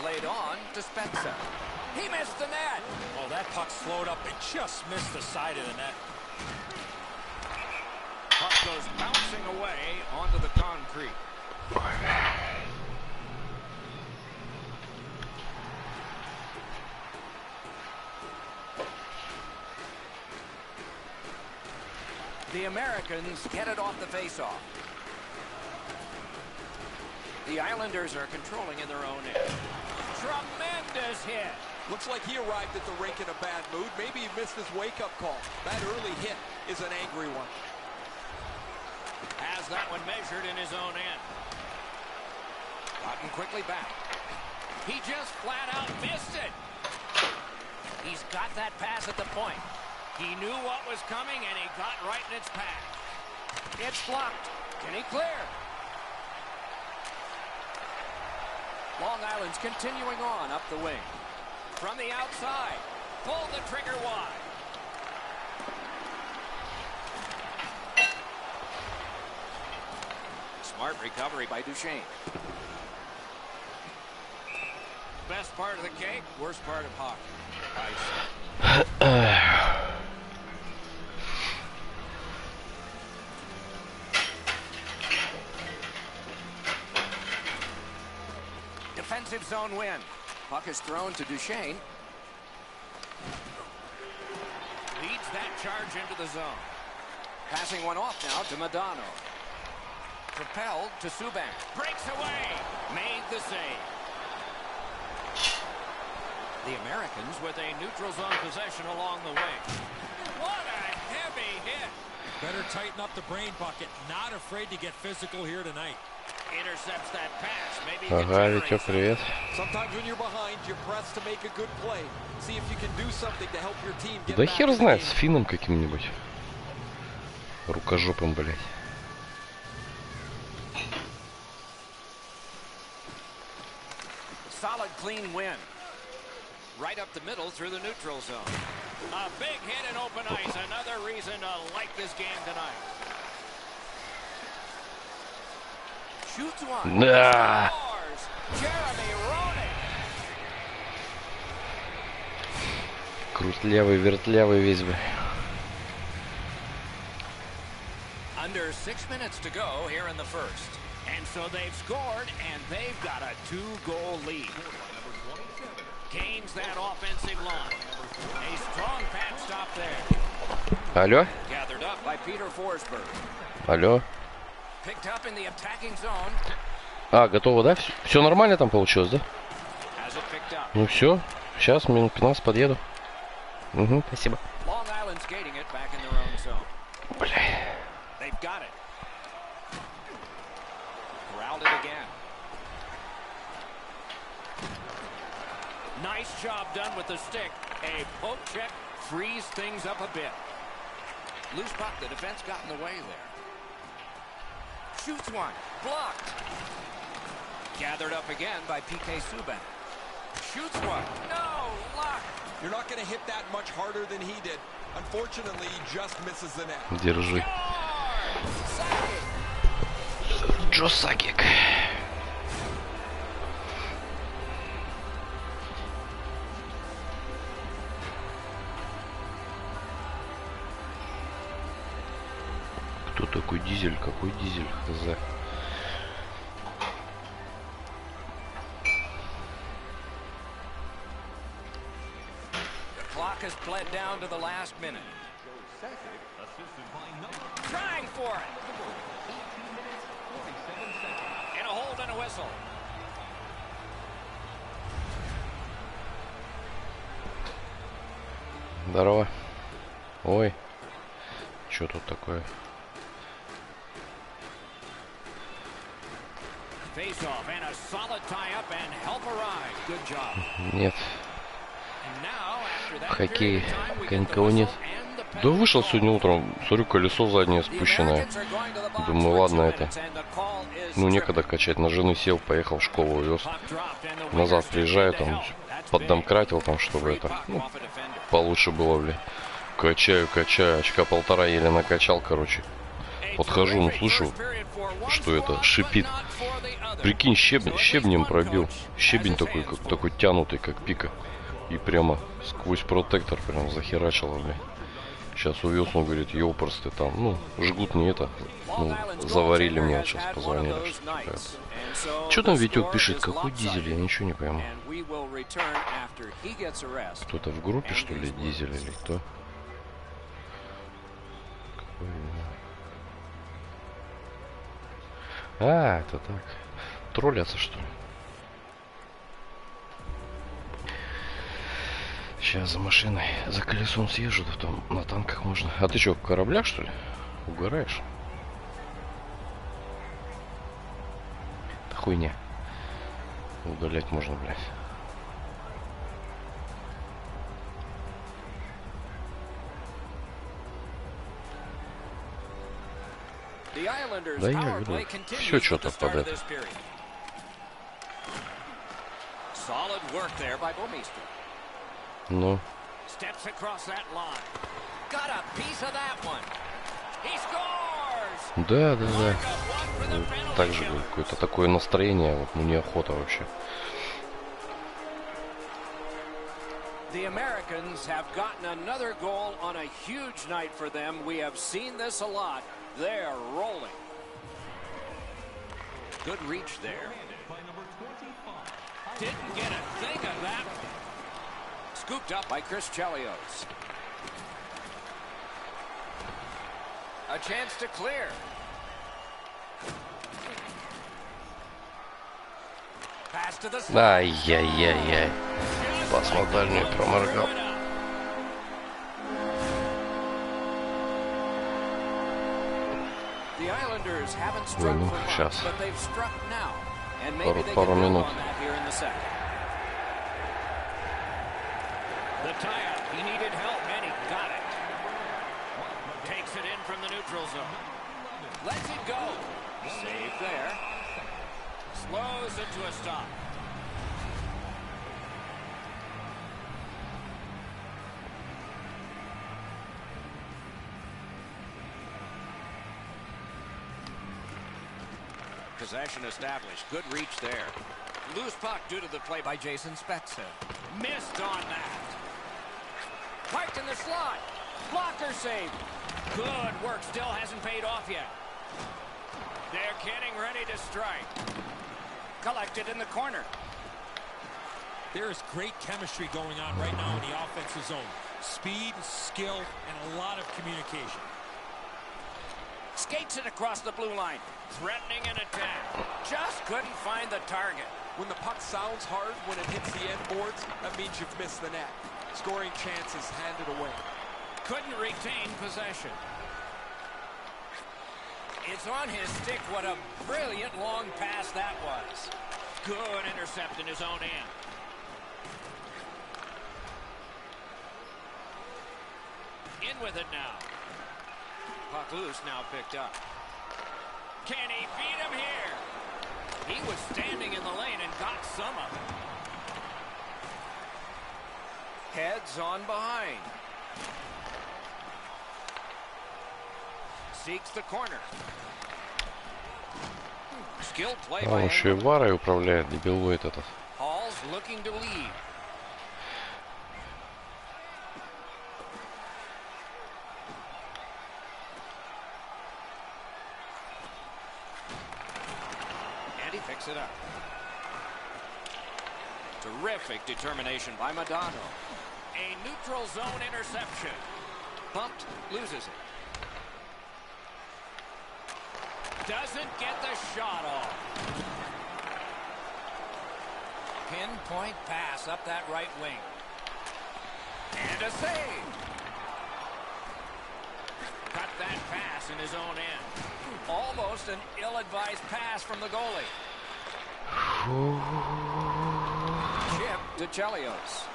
Laid on to Spencer. He missed the net. Oh, that puck slowed up and just missed the side of the net. Puck goes bouncing away onto the concrete. The Americans get it off the faceoff. The Islanders are controlling in their own end. Tremendous hit. Looks like he arrived at the rink in a bad mood. Maybe he missed his wake-up call. That early hit is an angry one. Has that one measured in his own end. Gotten quickly back. He just flat out missed it. He's got that pass at the point. He knew what was coming, and he got right in its path. It's blocked. Can he clear? Long Island's continuing on up the wing. From the outside. Pull the trigger wide. Smart recovery by Duchesne. Best part of the cake, worst part of hockey. Defensive zone win. Puck is thrown to Duchesne. Leads that charge into the zone. Passing one off now to Madonna. Propelled to Subban. Breaks away. Made the save. The Americans with a neutral zone possession along the wing. What a heavy hit. Better tighten up the brain bucket. Not afraid to get physical here tonight. Intercepts that pass. Maybe Ага, Витя, привет. Sometimes when you're behind, you press to make a good play. See if you can do something to help your team get Да back хер in the знает, game. с финном каким-нибудь. Рукожопым, блядь. Solid, clean win. Right up the middle through the neutral zone. A big hit in open ice. Another reason to like this game tonight. Shoots one. Да. Scores. Крутлявый, вертлявый весь бы. Under 6 minutes to go here in the first. And so they've scored, and they've got a 2-goal lead. Gains that offensive line. A strong pad stop there. Алло? Gathered up by Peter Forsberg. Алло? Picked up in the attacking zone. А, готово, да? Все нормально там получилось, да? Has it picked up. Ну все, сейчас минут 15 подъеду. Угу, спасибо. Long Island skating it back in their own zone. Бля. They've got it. Corralled it again. Nice job done with the stick. A poke check frees things up a bit. Loose puck, the defense got in the way there. Shoots one. Blocked. Gathered up again by PK Subban. Shoots one. No luck. You're not going to hit that much harder than he did. Unfortunately, he just misses the net. Держи. Джо Сакик. Кто такой Дизель? Какой Дизель? Хз. Clock has bled down to the last minute. Trying for it. And a hold and a whistle. Здорово. Ой. Что тут такое? Face off and a solid tie up and help arrive. Good job. Нет. And now after that Хоккей. period of time, we get the Никого нет. whistle and the Да penalty вышел flag. сегодня утром. Смотрю, колесо заднее The спущенное. Americans are going to the box Думаю, for ладно 2 это. minutes, and the call is Ну, stripped. некогда качать. На жены сел, поехал в школу, вез. Puck dropped, and the Назад wingers приезжаю, stepped там in to help. That's поддомкратил, там, big. чтобы Free это, puck ну, off a defender. получше было, бля. Качаю, очка 1,5 еле накачал, короче. Подхожу, ну, слышу, что это, шипит. Прикинь, щебнем пробил. Щебень такой, как такой тянутый, как пика. И прямо сквозь протектор прям захерачило, бля. Сейчас увез, он говорит, ёпрсты там, ну, жгут не это. Ну, заварили мне, вот сейчас позвонили, что типа это. Что там Витек пишет, какой Дизель, я ничего не пойму. Кто-то в группе, что ли, Дизель или кто? Какой... А, это так. Троллятся, что ли? Сейчас за машиной, за колесом съезжу, да там на танках можно. А ты что, в кораблях, что ли? Угораешь? Это хуйня. Удалять можно, блядь. Да я говорю, все что-то под это. Ну. Да. Так же какое-то такое настроение, вот, ну, неохота вообще. The Americans have gotten another goal on a huge night for them. We have seen this a lot. They're rolling. Good reach there. Didn't get a thing of that. Scooped up by Chris Chelios. A chance to clear. Pass to the slot. Ай-яй-яй-яй. Пас на дальнюю проморгал. The Islanders haven't struck Ну, for months, сейчас. but they've struck now. And maybe they Пару can build минут. on that here in the second. The tie-up. He needed help, and he got it. Takes it in from the neutral zone. Lets it go. Save there. Slows into a stop. Possession established. Good reach there. Loose puck due to the play by Jason Spezza. Missed on that. Parked in the slot. Blocker save. Good work. Still hasn't paid off yet. They're getting ready to strike. Collected in the corner. There is great chemistry going on right now in the offensive zone. Speed, skill, and a lot of communication. Skates it across the blue line. Threatening an attack. Just couldn't find the target. When the puck sounds hard, when it hits the end boards, that means you've missed the net. Scoring chances handed away. Couldn't retain possession. It's on his stick. What a brilliant long pass that was. Good intercept in his own end. In with it now. Puck loose, now picked up. Can he beat him here? He was standing in the lane and got some of it. Heads on behind. Seeks the corner. Skilled play by Он еще и Engel. варой управляет, дебилоид этот. Hall's looking to lead. And he picks it up. Terrific determination by Madonna. A neutral zone interception. Bumped, loses it. Doesn't get the shot off. Pinpoint pass up that right wing. And a save. Cut that pass in his own end. Almost an ill-advised pass from the goalie. Chip to Chelios.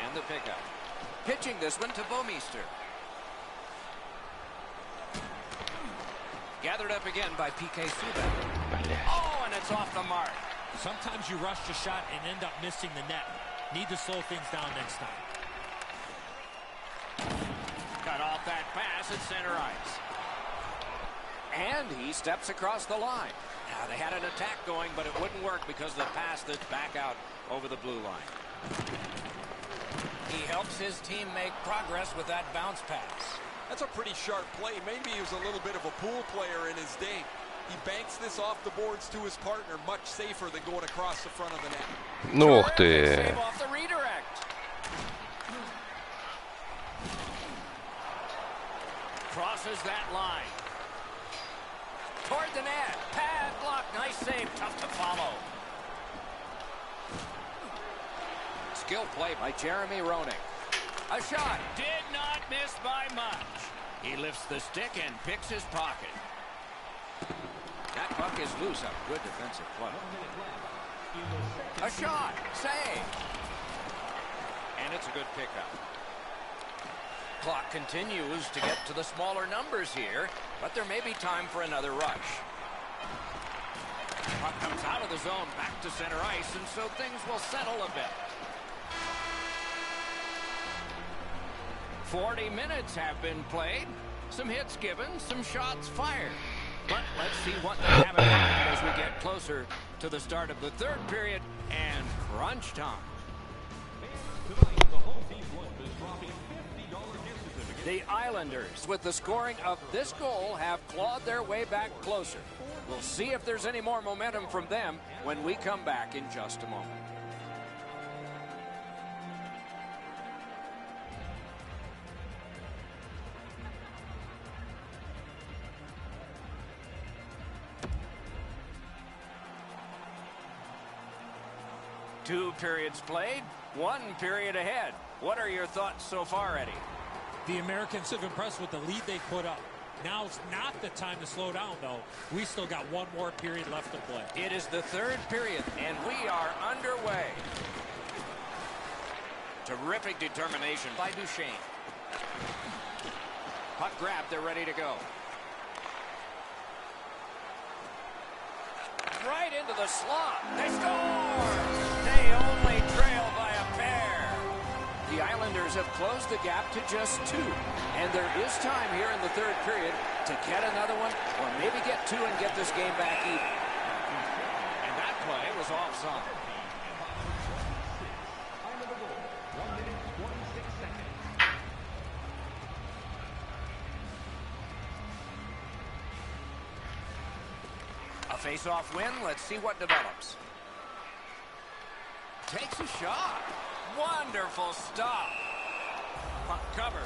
And the pickup. Pitching this one to Bouwmeester. Gathered up again by PK Subban. Oh, and it's off the mark. Sometimes you rush the shot and end up missing the net. Need to slow things down next time. Cut off that pass at center ice. And he steps across the line. Now, they had an attack going, but it wouldn't work because of the pass that's back out over the blue line. He helps his team make progress with that bounce pass. That's a pretty sharp play. Maybe he was a little bit of a pool player in his day. He banks this off the boards to his partner, much safer than going across the front of the net. Ну ух ты. Save off the redirect. Crosses that line. Toward the net. Pad block. Nice save. Tough to follow. Skill play by Jeremy Roenick. A shot. Did not miss by much. He lifts the stick and picks his pocket. That puck is loose. A good defensive play. A shot. Save. And it's a good pickup. Clock continues to get to the smaller numbers here, but there may be time for another rush. Puck comes out of the zone back to center ice, and so things will settle a bit. 40 minutes have been played. Some hits given, some shots fired. But let's see what they have in mind as we get closer to the start of the third period and crunch time. Tonight, the home team won this trophy $50 gift certificate. The Islanders, with the scoring of this goal, have clawed their way back closer. We'll see if there's any more momentum from them when we come back in just a moment. Two periods played, one period ahead. What are your thoughts so far, Eddie? The Americans have impressed with the lead they put up. Now's not the time to slow down, though. We still got one more period left to play. It is the third period, and we are underway. Terrific determination by Duchesne. Puck grab, they're ready to go. Right into the slot. They score! They only trail by a pair. The Islanders have closed the gap to just 2. And there is time here in the third period to get another one or maybe get 2 and get this game back even. face-offs on. A face-off win. Let's see what develops. Takes a shot. Wonderful stop. Puck covered.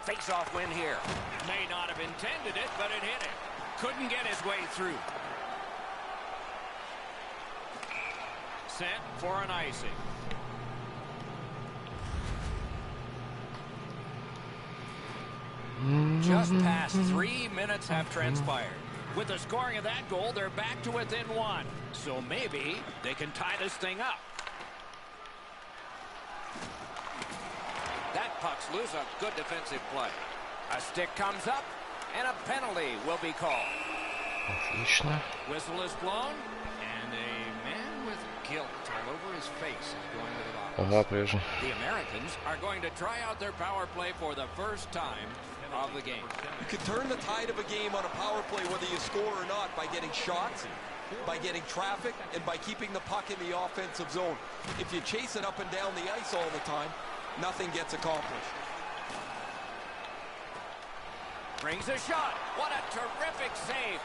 Face-off win here. May not have intended it, but it hit him. Couldn't get his way through. Sent for an icing. Just past 3 minutes have transpired. With the scoring of that goal, they're back to within one. So maybe they can tie this thing up. That puck's loose. A good defensive play. A stick comes up, and a penalty will be called. Отлично. Whistle is blown, and a man with guilt all over his face is going to the box. Ага, прежде. The Americans are going to try out their power play for the first time of the game. You can turn the tide of a game on a power play whether you score or not by getting shots, by getting traffic, and by keeping the puck in the offensive zone. If you chase it up and down the ice all the time, nothing gets accomplished. Brings a shot. What a terrific save.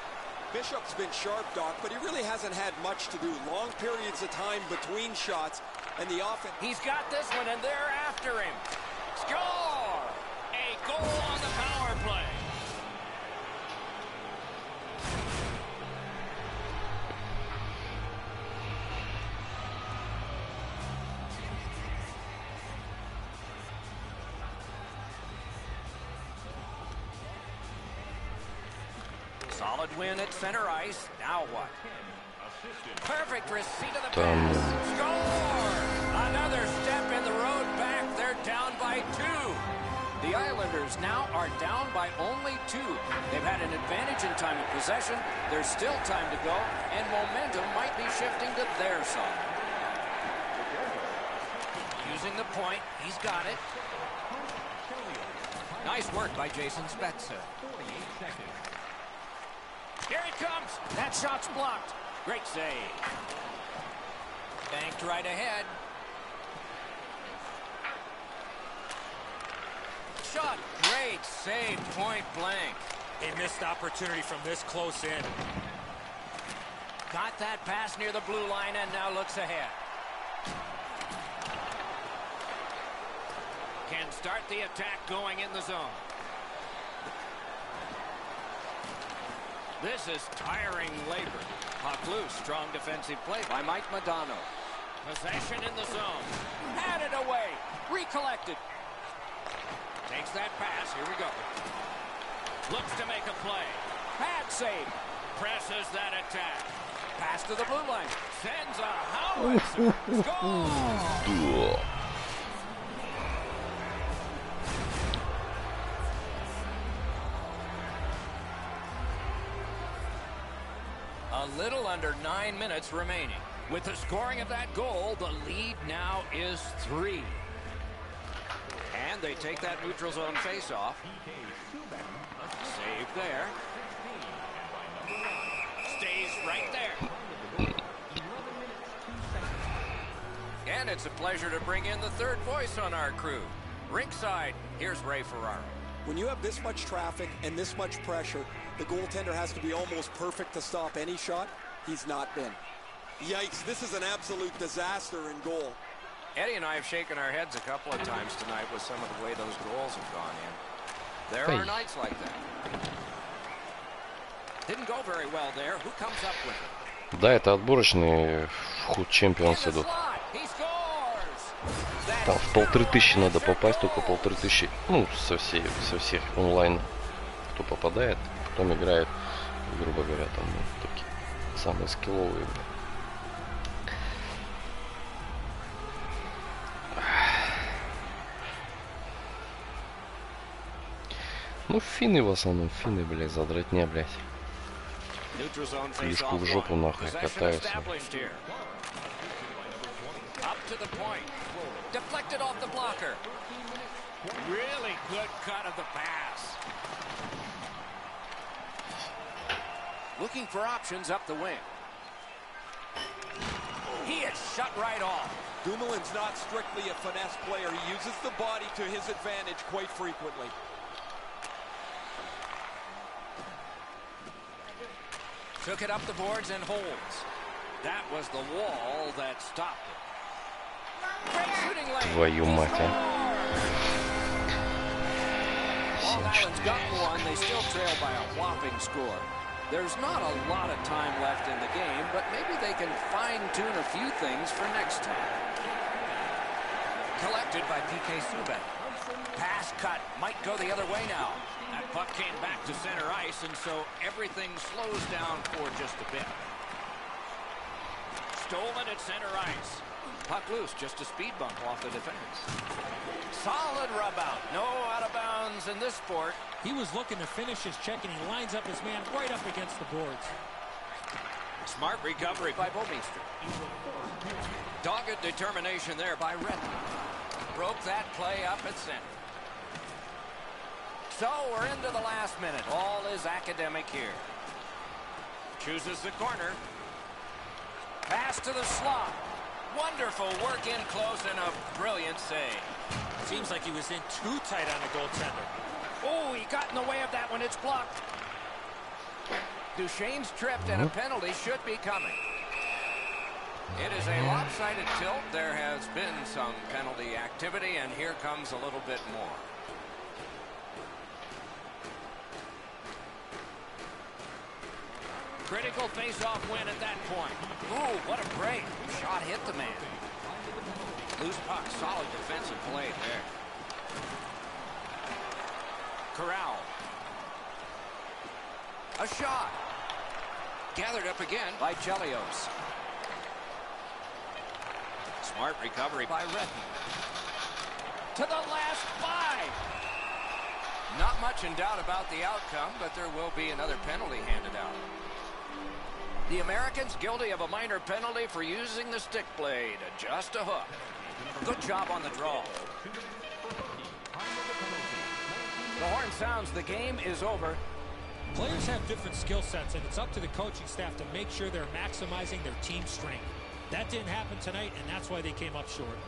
Bishop's been sharp, Doc, but he really hasn't had much to do. Long periods of time between shots, and the offense... He's got this one, and they're after him. Score! A goal on the power play. Solid win at center ice. Now what? Perfect receipt of the pass. Score! Another step in the road back. They're down by 2. The Islanders now are down by only 2. They've had an advantage in time of possession. There's still time to go, and momentum might be shifting to their side. Using the point. He's got it. Nice work by Jason Spezza. Here it comes. That shot's blocked. Great save. Banked right ahead. Shot. Great save. Point blank. A missed opportunity from this close in. Got that pass near the blue line and now looks ahead. Can start the attack going in the zone. This is tiring labor. Puck loose. Strong defensive play by Mike Modano. Possession in the zone. Batted away. Recollected. Takes that pass. Here we go. Looks to make a play. Pad save. Presses that attack. Pass to the blue line. Sends a howitzer. Score! A little under 9 minutes remaining. With the scoring of that goal, the lead now is 3. And they take that neutral zone face-off. Save there. Stays right there. And it's a pleasure to bring in the third voice on our crew. Rinkside, here's Ray Ferraro. When you have this much traffic and this much pressure, the goaltender has to be almost perfect to stop any shot. He's not been. Yikes, this is an absolute disaster in goal. Eddie and I have shaken our heads a couple of times tonight with some of the way those goals have gone in. There are nights like that. Didn't go very well there. Who comes up with it? Да, это отборочные вход Champions идут. Там в 1500 надо попасть, только 1500. Ну, со всех онлайн, кто попадает, потом играет, грубо говоря, там такие самые скилловые. Ну, финны в основном, финны, блядь, задротня, блядь. Фишку в жопу нахуй катаются. Deflected off the blocker. Really good cut of the pass. Looking for options up the wing. He is shut right off. Dumoulin's not strictly a finesse player. He uses the body to his advantage quite frequently. Took it up the boards and holds. That was the wall that stopped it. Great shooting lane. Твою мать, а. Long Island's got one. They still trail by a whopping score. There's not a lot of time left in the game, but maybe they can fine-tune a few things for next time. Collected by PK Subban. Pass cut might go the other way now. That puck came back to center ice, and so everything slows down for just a bit. Stolen at center ice. Puck loose, just a speed bump off the defense. Solid rub out. No out of bounds in this sport. He was looking to finish his check, and he lines up his man right up against the boards. Smart recovery by Bouwmeester. Dogged determination there by Redden. Broke that play up at center. So we're into the last minute. All is academic here. Chooses the corner. Pass to the slot. Wonderful work in close and a brilliant save. Seems like he was in too tight on the goaltender. Oh, he got in the way of that one. It's blocked. Duchesne's tripped and a penalty should be coming. It is a lopsided tilt. There has been some penalty activity, and here comes a little bit more. Critical face-off win at that point. Ooh, what a break. Shot hit the man. Loose puck, solid defensive play there. Corral. A shot. Gathered up again by Chelios. Smart recovery by Redden. To the last 5. Not much in doubt about the outcome, but there will be another penalty handed out. The Americans guilty of a minor penalty for using the stick blade. Just a hook. Good job on the draw. The horn sounds. The game is over. Players have different skill sets, and it's up to the coaching staff to make sure they're maximizing their team strength. That didn't happen tonight, and that's why they came up short.